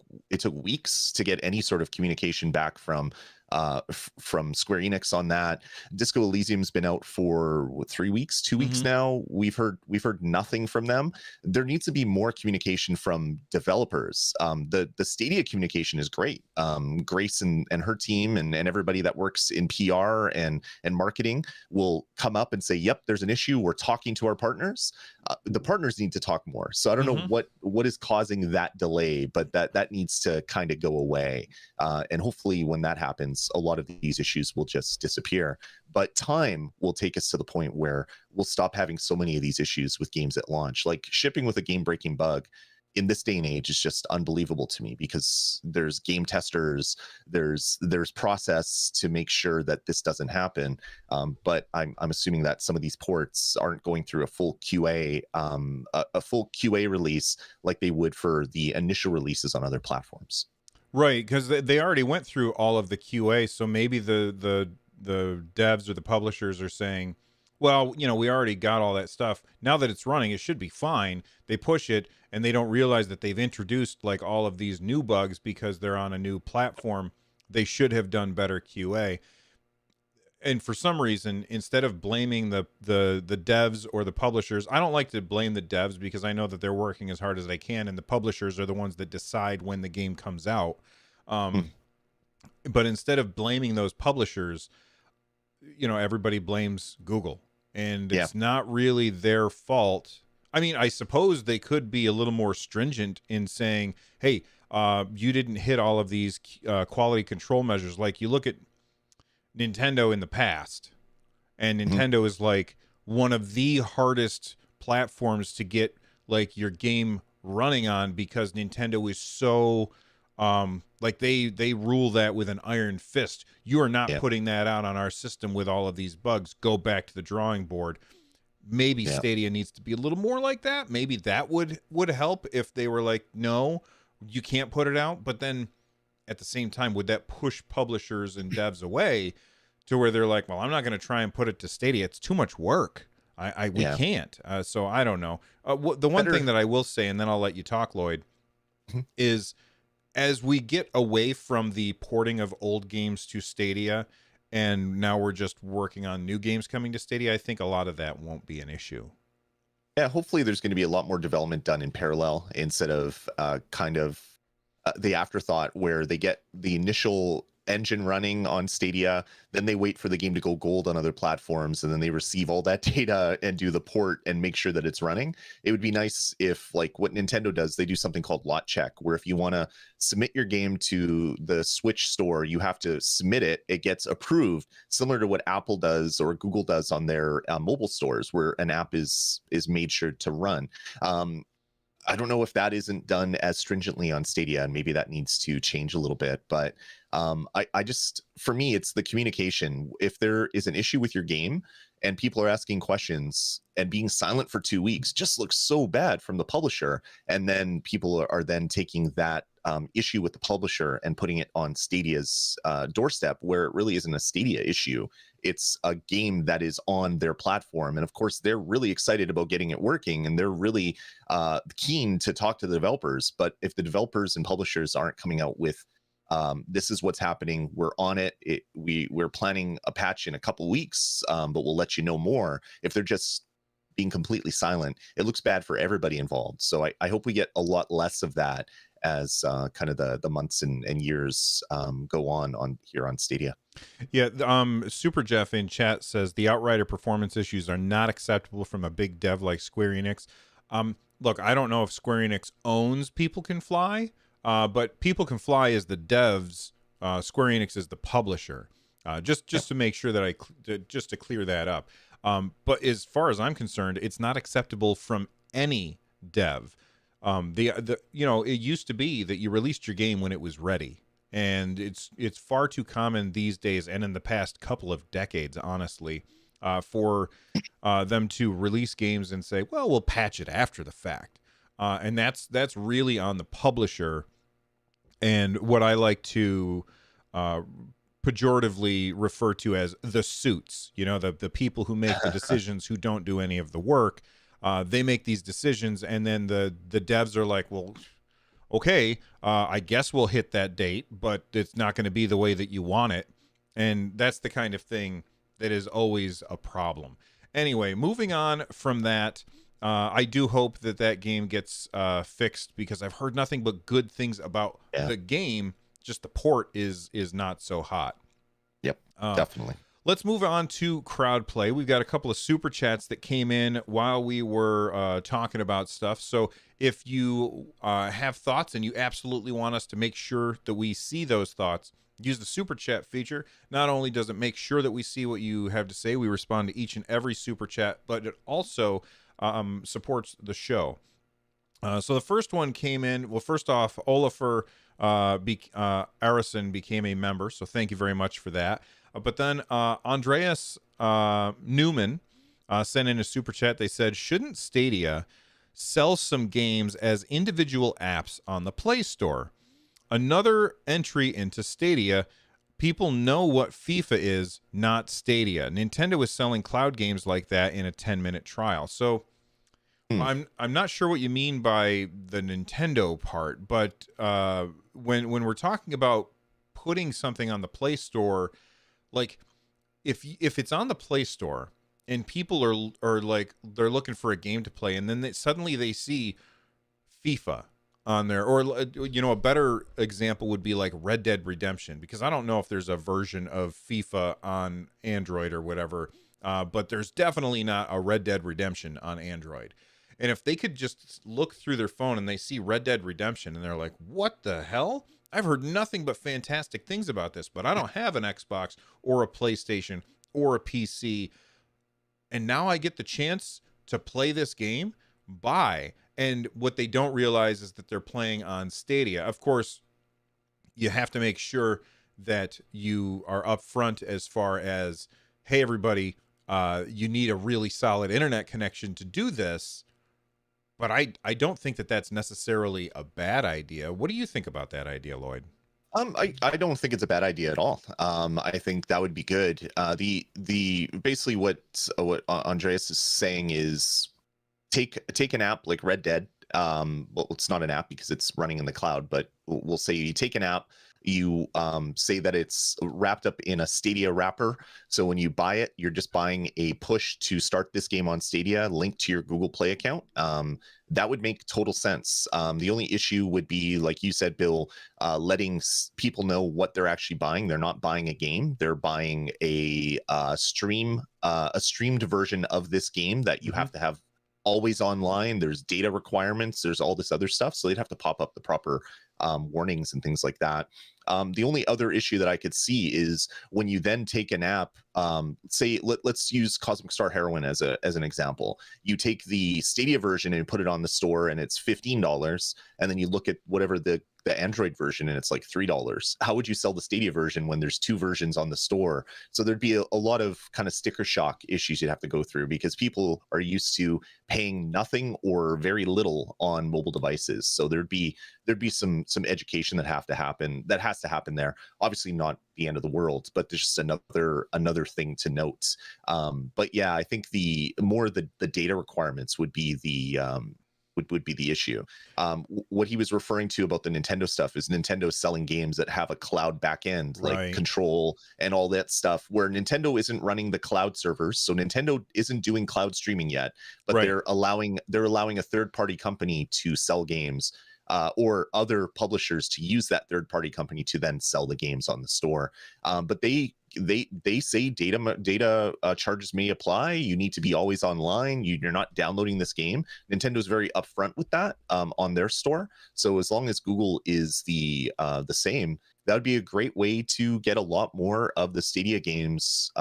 weeks to get any sort of communication back from Square Enix on that. Disco Elysium's been out for 3 weeks, 2 weeks now. We've heard nothing from them. There needs to be more communication from developers. The Stadia communication is great. Grace and her team and everybody that works in PR and marketing will come up and say, yep, there's an issue, we're talking to our partners. The partners need to talk more. So I don't know what is causing that delay, but that needs to kind of go away. And hopefully when that happens, a lot of these issues will just disappear. But time will take us to the point where we'll stop having so many of these issues with games at launch. Like shipping with a game-breaking bug in this day and age is just unbelievable to me, because there's game testers, there's process to make sure that this doesn't happen. But I'm assuming that some of these ports aren't going through a full QA, a full QA release like they would for the initial releases on other platforms. Right, because they already went through all of the QA, so maybe the devs or the publishers are saying, well, we already got all that stuff. Now that it's running, it should be fine. They push it, and they don't realize that they've introduced like all of these new bugs because they're on a new platform. They should have done better QA. And for some reason, instead of blaming the devs or the publishers, I don't like to blame the devs because I know that they're working as hard as they can, and the publishers are the ones that decide when the game comes out. But instead of blaming those publishers, everybody blames Google, and it's not really their fault. I mean, I suppose they could be a little more stringent in saying, hey, you didn't hit all of these quality control measures. Like you look at Nintendo in the past, and Nintendo is like one of the hardest platforms to get like your game running on, because Nintendo is so like they rule that with an iron fist. You are not putting that out on our system with all of these bugs. Go back to the drawing board. Maybe Stadia needs to be a little more like that. Maybe that would help if they were like, no, you can't put it out. But then at the same time, would that push publishers and devs away to where they're like, well, I'm not going to try and put it to Stadia. It's too much work. We can't. So I don't know. The one thing that I will say, and then I'll let you talk, Lloyd, is as we get away from the porting of old games to Stadia, and now we're just working on new games coming to Stadia, I think a lot of that won't be an issue. Yeah, hopefully there's going to be a lot more development done in parallel instead of the afterthought where they get the initial engine running on Stadia, then they wait for the game to go gold on other platforms, and then they receive all that data and do the port and make sure that it's running. It would be nice if, like what Nintendo does, they do something called lot check, where if you want to submit your game to the Switch store, you have to submit it. It gets approved, similar to what Apple does or Google does on their mobile stores, where an app is made sure to run. I don't know if that isn't done as stringently on Stadia, and maybe that needs to change a little bit. But I just, for me, it's the communication. If there is an issue with your game and people are asking questions, and being silent for 2 weeks just looks so bad from the publisher. And then people are then taking that issue with the publisher and putting it on Stadia's doorstep, where it really isn't a Stadia issue. It's a game that is on their platform, and of course they're really excited about getting it working, and they're really keen to talk to the developers. But if the developers and publishers aren't coming out with this is what's happening, we're on it, we're planning a patch in a couple weeks, but we'll let you know more, if they're just being completely silent, it looks bad for everybody involved. So I hope we get a lot less of that as kind of the months and years go on here on Stadia. Yeah, Super Jeff in chat says the Outrider performance issues are not acceptable from a big dev like Square Enix. Look, I don't know if Square Enix owns People Can Fly, but People Can Fly is the devs. Square Enix is the publisher. Just to make sure that just to clear that up. But as far as I'm concerned, it's not acceptable from any dev. It used to be that you released your game when it was ready, and it's far too common these days, and in the past couple of decades, honestly, for them to release games and say, well, we'll patch it after the fact, and that's really on the publisher. And what I like to pejoratively refer to as the suits, the people who make the decisions, who don't do any of the work. They make these decisions, and then the devs are like, well, okay, I guess we'll hit that date, but it's not going to be the way that you want it. And that's the kind of thing that is always a problem. Anyway, moving on from that, I do hope that game gets fixed, because I've heard nothing but good things about the game. Just the port is not so hot. Yep, definitely. Let's move on to crowd play. We've got a couple of super chats that came in while we were talking about stuff. So if you have thoughts and you absolutely want us to make sure that we see those thoughts, use the super chat feature. Not only does it make sure that we see what you have to say, we respond to each and every super chat, but it also supports the show. So the first one came in. Well, first off, Olafur Arison became a member, so thank you very much for that. But then Andreas Newman sent in a super chat. They said, shouldn't Stadia sell some games as individual apps on the Play Store? Another entry into Stadia. People know what FIFA is, not Stadia. Nintendo is selling cloud games like that in a 10-minute trial. So I'm not sure what you mean by the Nintendo part, but when we're talking about putting something on the Play Store, like if it's on the Play Store and people are like, they're looking for a game to play, and then suddenly they see FIFA on there, or a better example would be like Red Dead Redemption, because I don't know if there's a version of FIFA on Android or whatever, but there's definitely not a Red Dead Redemption on Android. And if they could just look through their phone and they see Red Dead Redemption and they're like, what the hell? I've heard nothing but fantastic things about this, but I don't have an Xbox or a PlayStation or a PC. And now I get the chance to play this game. Bye. And what they don't realize is that they're playing on Stadia. Of course, you have to make sure that you are upfront as far as, hey, everybody, you need a really solid internet connection to do this. But I don't think that that's necessarily a bad idea. What do you think about that idea, Lloyd? I don't think it's a bad idea at all. I think that would be good. The basically what Andreas is saying is take an app like Red Dead. Well, it's not an app because it's running in the cloud, but we'll say you take an app, you say that it's wrapped up in a Stadia wrapper. So when you buy it, you're just buying a push to start this game on Stadia linked to your Google Play account. That would make total sense. The only issue would be, like you said, Bill, letting people know what they're actually buying. They're not buying a game. They're buying a streamed version of this game that you have to have always online. There's data requirements. There's all this other stuff. So they'd have to pop up the proper warnings and things like that. The only other issue that I could see is when you then take an app, say let's use Cosmic Star Heroine as an example. You take the Stadia version and put it on the store and it's $15, and then you look at whatever the Android version and it's like $3. How would you sell the Stadia version when there's two versions on the store? So there'd be a lot of kind of sticker shock issues you'd have to go through, because people are used to paying nothing or very little on mobile devices. So there'd be some education that has to happen there. Obviously not the end of the world, but there's just another thing to note. But yeah, I think the data requirements would be the would be the issue. What he was referring to about the Nintendo stuff is Nintendo selling games that have a cloud backend, like Right. Control and all that stuff, where Nintendo isn't running the cloud servers. So Nintendo isn't doing cloud streaming yet, but Right. they're allowing a third party company to sell games, or other publishers to use that third party company to then sell the games on the store. But they say data charges may apply. You need to be always online. You're not downloading this game. Nintendo's very upfront with that on their store. So as long as Google is the same, that would be a great way to get a lot more of the Stadia games,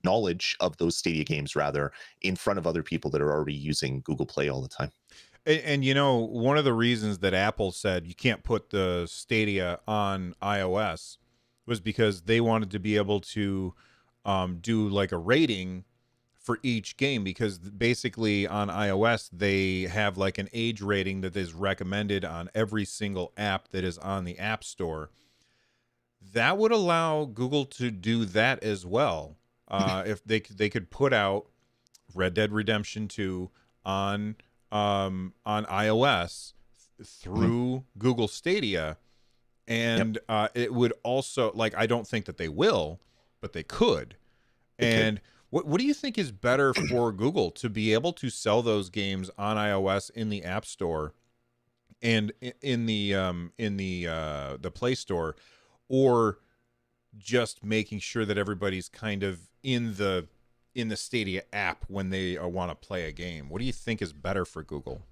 knowledge of those Stadia games rather, in front of other people that are already using Google Play all the time. And you know, one of the reasons that Apple said you can't put the Stadia on iOS was because they wanted to be able to do like a rating for each game, because basically on iOS they have like an age rating that is recommended on every single app that is on the App Store. That would allow Google to do that as well. If they could put out Red Dead Redemption 2 on iOS through Google Stadia, and it would also, like, I don't think that they will, but they could. And what do you think is better for Google, to be able to sell those games on iOS in the App Store and in the Play Store, or just making sure that everybody's kind of in the Stadia app when they want to play a game? What do you think is better for Google?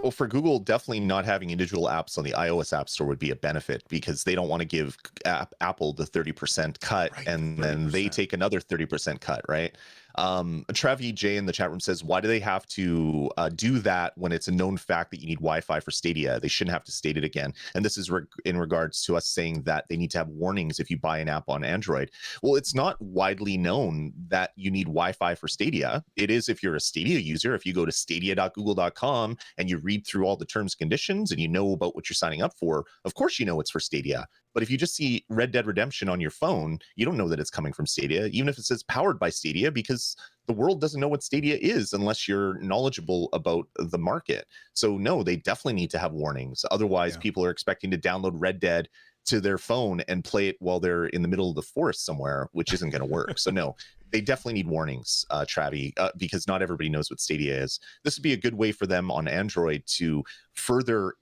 Well, for Google, definitely not having individual apps on the iOS App Store would be a benefit, because they don't want to give Apple the 30% cut, Right, and then they 30%. take another 30% cut, right? Travi J in the chat room says, why do they have to do that when it's a known fact that you need Wi-Fi for Stadia? They shouldn't have to state it again. And this is in regards to us saying that they need to have warnings if you buy an app on Android. Well, it's not widely known that you need Wi-Fi for Stadia. It is if you're a Stadia user. If you go to stadia.google.com and you read through all the terms and conditions and you know about what you're signing up for, of course you know it's for Stadia. But if you just see Red Dead Redemption on your phone, you don't know that it's coming from Stadia, even if it says powered by Stadia, because the world doesn't know what Stadia is unless you're knowledgeable about the market. So no, they definitely need to have warnings. Otherwise, people are expecting to download Red Dead to their phone and play it while they're in the middle of the forest somewhere, which isn't going to work. So no, they definitely need warnings, Travi, because not everybody knows what Stadia is. This would be a good way for them on Android to further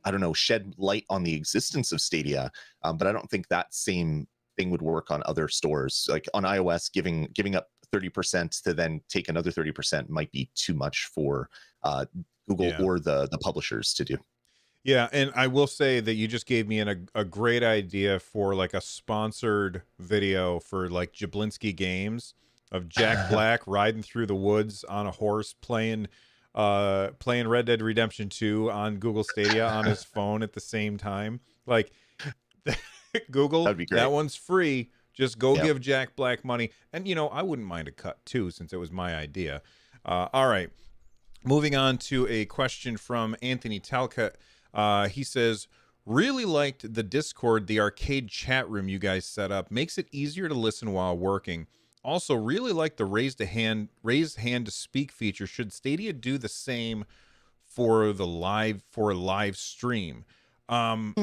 I don't know, shed light on the existence of Stadia, but I don't think that same thing would work on other stores. Like on iOS, giving up 30% to then take another 30% might be too much for Google or the publishers to do. Yeah, and I will say that you just gave me a great idea for like a sponsored video for like Jablinski Games, of Jack Black riding through the woods on a horse playing Red Dead Redemption 2 on Google Stadia on his phone at the same time. Like, Google, That'd be great. that one's free. Just go give Jack Black money. And, you know, I wouldn't mind a cut too, since it was my idea. All right. Moving on to a question from Anthony Talcott. He says, really liked the Discord, the arcade chat room you guys set up. Makes it easier to listen while working. Also, really like the raised hand to speak feature. Should Stadia do the same for a live stream? I'm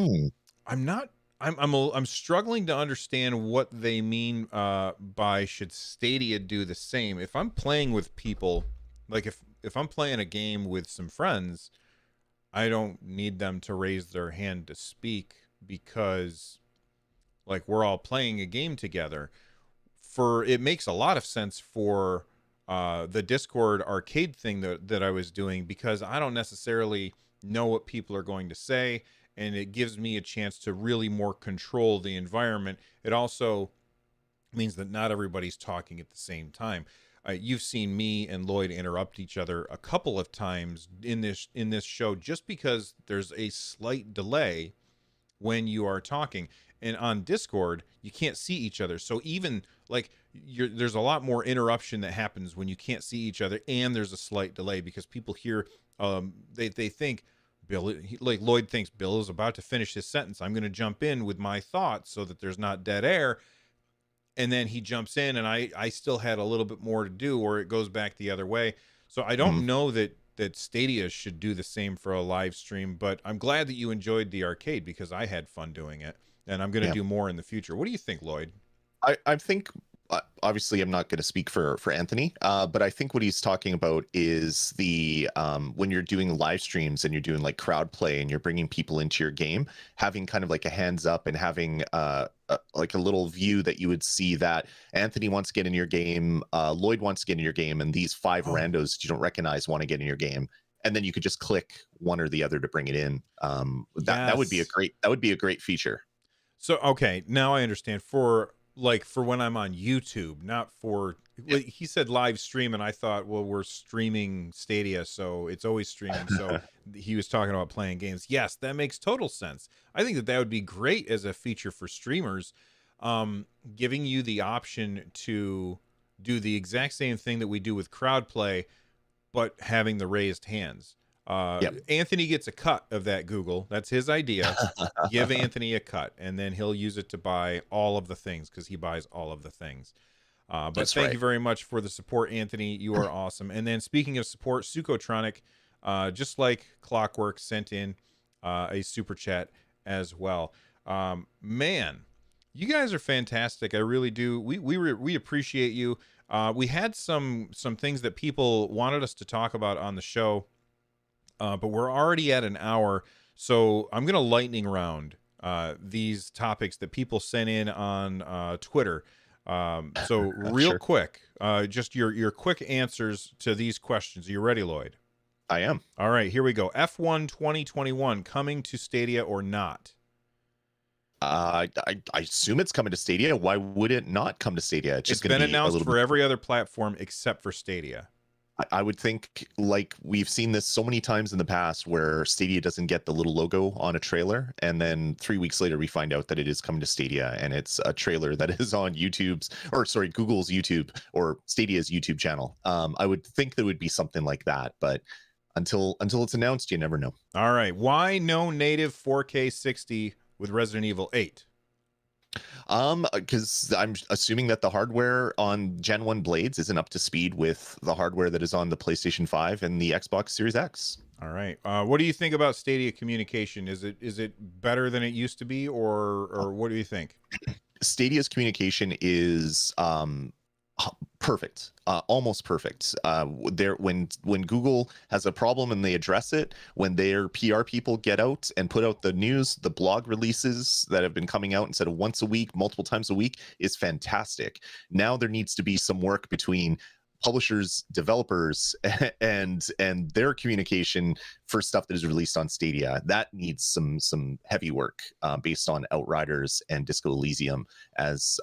struggling to understand what they mean by should Stadia do the same. If I'm playing with people, like if I'm playing a game with some friends, I don't need them to raise their hand to speak, because like we're all playing a game together. It makes a lot of sense for the Discord arcade thing that I was doing, because I don't necessarily know what people are going to say, and it gives me a chance to really more control the environment. It also means that not everybody's talking at the same time. You've seen me and Lloyd interrupt each other a couple of times in this show, just because there's a slight delay when you are talking. And on Discord, you can't see each other. So even like there's a lot more interruption that happens when you can't see each other, and there's a slight delay because people hear they think Bill, like Lloyd thinks Bill is about to finish his sentence. I'm going to jump in with my thoughts so that there's not dead air. And then he jumps in, and I still had a little bit more to do, or it goes back the other way. So I don't know that Stadia should do the same for a live stream, but I'm glad that you enjoyed the arcade because I had fun doing it, and I'm going to do more in the future. What do you think, Lloyd? I think obviously I'm not going to speak for Anthony, but I think what he's talking about is the when you're doing live streams and you're doing like crowd play and you're bringing people into your game, having kind of like a hands up and having like a little view that you would see that Anthony wants to get in your game, Lloyd wants to get in your game, and these five randos you don't recognize want to get in your game, and then you could just click one or the other to bring it in. That would be a great feature. So okay, now I understand. For when I'm on YouTube, not for he said live stream, and I thought, well, we're streaming Stadia, so it's always streaming. So he was talking about playing games. Yes, that makes total sense. I think that would be great as a feature for streamers, giving you the option to do the exact same thing that we do with crowd play, but having the raised hands. Anthony gets a cut of that, Google. That's his idea. Give Anthony a cut, and then he'll use it to buy all of the things because he buys all of the things. But thank you very much for the support, Anthony. You are awesome. And then speaking of support, Sukotronic, just like clockwork, sent in a super chat as well. Man, you guys are fantastic. I really do. We appreciate you. We had some things that people wanted us to talk about on the show. But we're already at an hour, so I'm going to lightning round these topics that people sent in on Twitter. So real quick, just your quick answers to these questions. Are you ready, Lloyd? I am. All right, here we go. F1 2021 coming to Stadia or not? I assume it's coming to Stadia. Why would it not come to Stadia? It's been announced for every other platform except for Stadia. I would think, like we've seen this so many times in the past, where Stadia doesn't get the little logo on a trailer, and then 3 weeks later we find out that it is coming to Stadia, and it's a trailer that is on Google's YouTube or Stadia's YouTube channel. I would think there would be something like that, but until it's announced, you never know. All right, why no native 4K 60 with Resident Evil 8? Because I'm assuming that the hardware on Gen 1 blades isn't up to speed with the hardware that is on the PlayStation 5 and the Xbox Series X. All right. What do you think about Stadia communication? Is it better than it used to be, or what do you think? Stadia's communication is perfect, almost perfect. When Google has a problem and they address it, when their PR people get out and put out the news, the blog releases that have been coming out instead of once a week, multiple times a week, is fantastic. Now there needs to be some work between publishers, developers, and their communication for stuff that is released on Stadia. That needs some heavy work based on Outriders and Disco Elysium as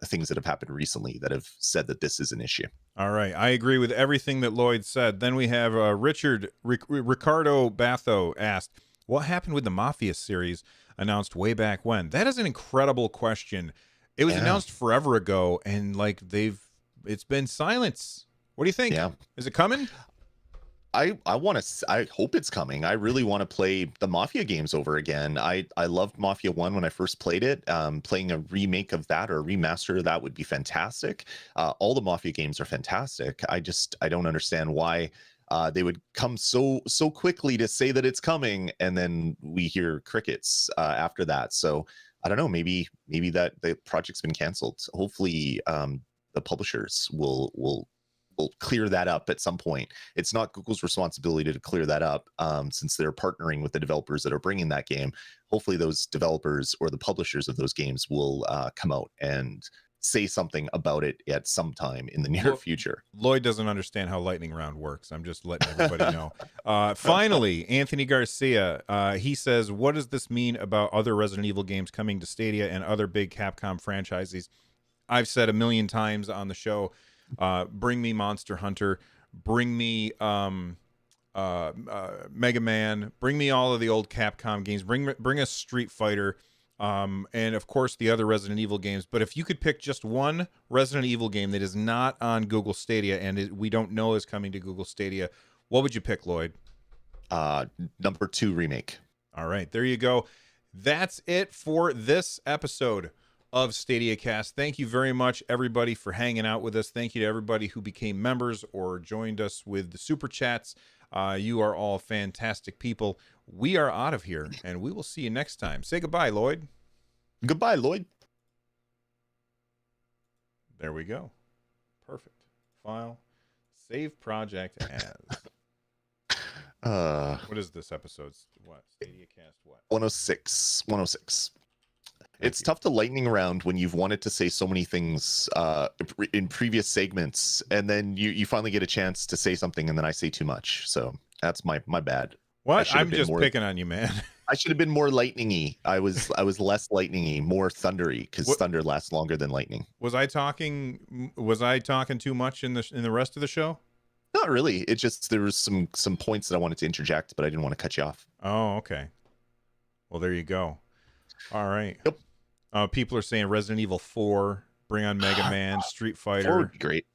things that have happened recently that have said that this is an issue. All right, I agree with everything that Lloyd said. Then we have Ricardo Batho asked, what happened with the Mafia series announced way back when? That is an incredible question. It was announced forever ago, and it's been silence. What do you think? Is it coming? I hope it's coming. I really want to play the Mafia games over again. I loved Mafia 1 when I first played it. Playing a remake of that or a remaster of that would be fantastic. All the Mafia games are fantastic. I don't understand why they would come so quickly to say that it's coming, and then we hear crickets after that. So I don't know, maybe that the project's been canceled. Hopefully the publishers will clear that up at some point. It's not Google's responsibility to clear that up, since they're partnering with the developers that are bringing that game. Hopefully those developers or the publishers of those games will come out and say something about it at some time in the near future. Lloyd doesn't understand how lightning round works. I'm just letting everybody know. Finally, Anthony Garcia, he says, what does this mean about other Resident Evil games coming to Stadia and other big Capcom franchises? I've said a million times on the show, bring me Monster Hunter, bring me Mega Man, bring me all of the old Capcom games, bring us Street Fighter, and of course the other Resident Evil games. But if you could pick just one Resident Evil game that is not on Google Stadia and we don't know is coming to Google Stadia, what would you pick, Lloyd? Number 2 remake. All right, there you go. That's it for this episode of Stadiacast. Thank you very much, everybody, for hanging out with us. Thank you to everybody who became members or joined us with the super chats. You are all fantastic people. We are out of here, and we will see you next time. Say goodbye, Lloyd. Goodbye, Lloyd. There we go. Perfect. File. Save project as. What is this episode? What? Stadiacast what? 106. 106. It's you. tough to lightning round when you've wanted to say so many things in previous segments, and then you finally get a chance to say something, and then I say too much. So that's my bad. What? I'm just picking on you, man. I should have been more lightning-y. I was less lightning-y, more thundery, because thunder lasts longer than lightning. Was I talking too much in the rest of the show? Not really. It just there was some points that I wanted to interject, but I didn't want to cut you off. Oh, okay. Well, there you go. All right. Yep. People are saying Resident Evil 4, bring on Mega Man, Street Fighter. 4 would be great.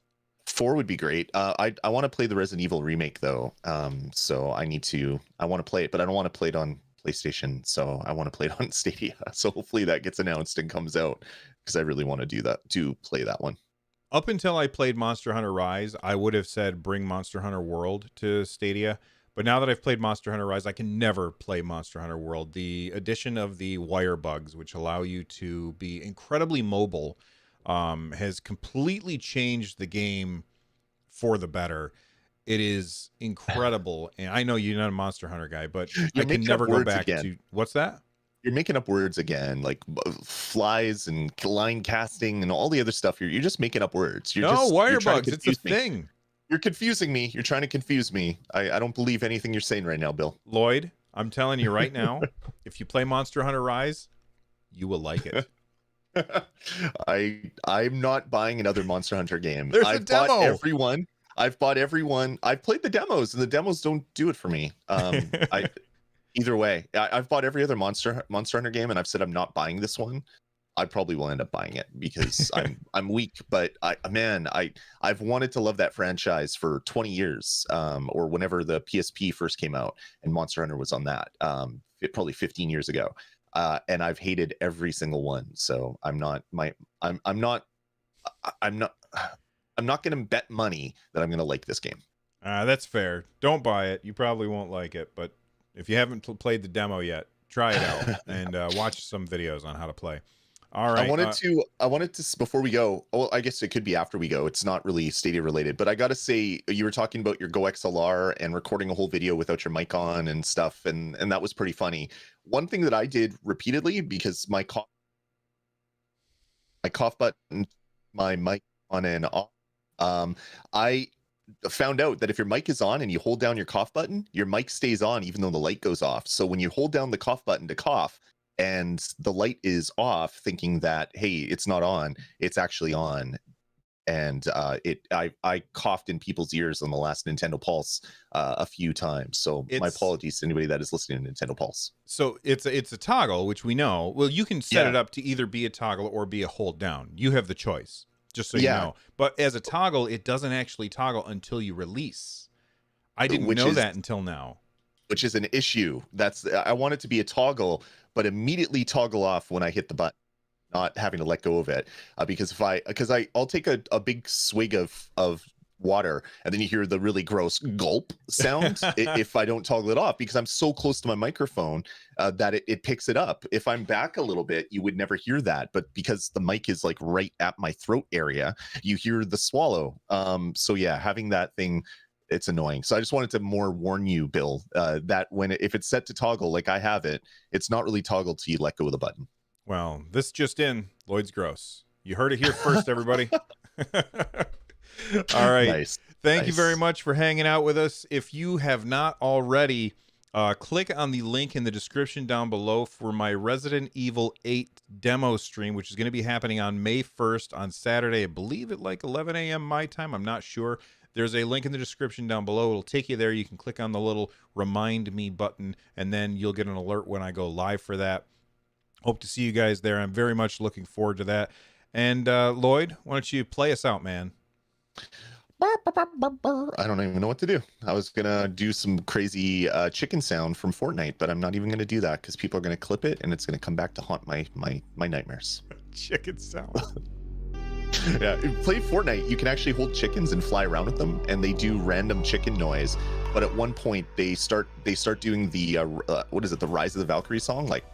4 would be great. I want to play the Resident Evil remake though. So I want to play it, but I don't want to play it on PlayStation. So I want to play it on Stadia. So hopefully that gets announced and comes out, because I really want to play that one. Up until I played Monster Hunter Rise, I would have said bring Monster Hunter World to Stadia. But now that I've played Monster Hunter Rise, I can never play Monster Hunter World. The addition of the wire bugs, which allow you to be incredibly mobile, has completely changed the game for the better. It is incredible. And I know you're not a Monster Hunter guy, but I can never go back to... What's that? You're making up words again, like flies and line casting and all the other stuff. You're just making up words. Wire bugs. It's a thing. You're confusing me. You're trying to confuse me. I don't believe anything you're saying right now, Bill. Lloyd, I'm telling you right now, if you play Monster Hunter Rise, you will like it. I'm not buying another Monster Hunter game. There's I've a demo. bought everyone. I've bought everyone. I've played the demos, and the demos don't do it for me. Either way, I've bought every other Monster Hunter game, and I've said I'm not buying this one. I probably will end up buying it because I'm weak, but I've wanted to love that franchise for 20 years, or whenever the PSP first came out, and Monster Hunter was on that, probably 15 years ago, and I've hated every single one. So I'm not going to bet money that I'm going to like this game. That's fair. Don't buy it. You probably won't like it, but if you haven't played the demo yet, try it out and watch some videos on how to play. All right. I wanted to before we go. Well, I guess it could be after we go. It's not really Stadia related, but I got to say, you were talking about your Go XLR and recording a whole video without your mic on and stuff, and that was pretty funny. One thing that I did repeatedly, because my cough button, my mic on and off, I found out that if your mic is on and you hold down your cough button, your mic stays on even though the light goes off. So when you hold down the cough button to cough and the light is off, thinking that, hey, it's not on, it's actually on. And I coughed in people's ears on the last Nintendo Pulse a few times. So my apologies to anybody that is listening to Nintendo Pulse. So it's a toggle, which we know. Well, you can set it up to either be a toggle or be a hold down. You have the choice. Just so you know. But as a toggle, it doesn't actually toggle until you release. I didn't know that until now. Which is an issue. I want it to be a toggle, but immediately toggle off when I hit the button, not having to let go of it. Because I'll take a big swig of water, and then you hear the really gross gulp sound if I don't toggle it off, because I'm so close to my microphone that it picks it up. If I'm back a little bit, you would never hear that, but because the mic is like right at my throat area, you hear the swallow. So yeah, having that thing, it's annoying. So I just wanted to more warn you, Bill, that if it's set to toggle like I have it, it's not really toggled till you let go of the button. Well, this just in, Lloyd's gross. You heard it here first, everybody. All right. Nice. Thank you very much for hanging out with us. If you have not already, click on the link in the description down below for my Resident Evil 8 demo stream, which is going to be happening on May 1st on Saturday, I believe at like 11 a.m. my time. I'm not sure. There's a link in the description down below. It'll take you there. You can click on the little remind me button, and then you'll get an alert when I go live for that. Hope to see you guys there. I'm very much looking forward to that. And Lloyd, why don't you play us out, man? I don't even know what to do. I was gonna do some crazy chicken sound from Fortnite, but I'm not even gonna do that because people are gonna clip it and it's gonna come back to haunt my nightmares. Chicken sound. Yeah, play Fortnite. You can actually hold chickens and fly around with them, and they do random chicken noise. But at one point, they start doing the what is it? The Rise of the Valkyrie song, like.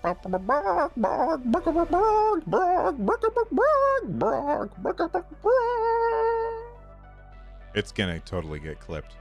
It's gonna totally get clipped.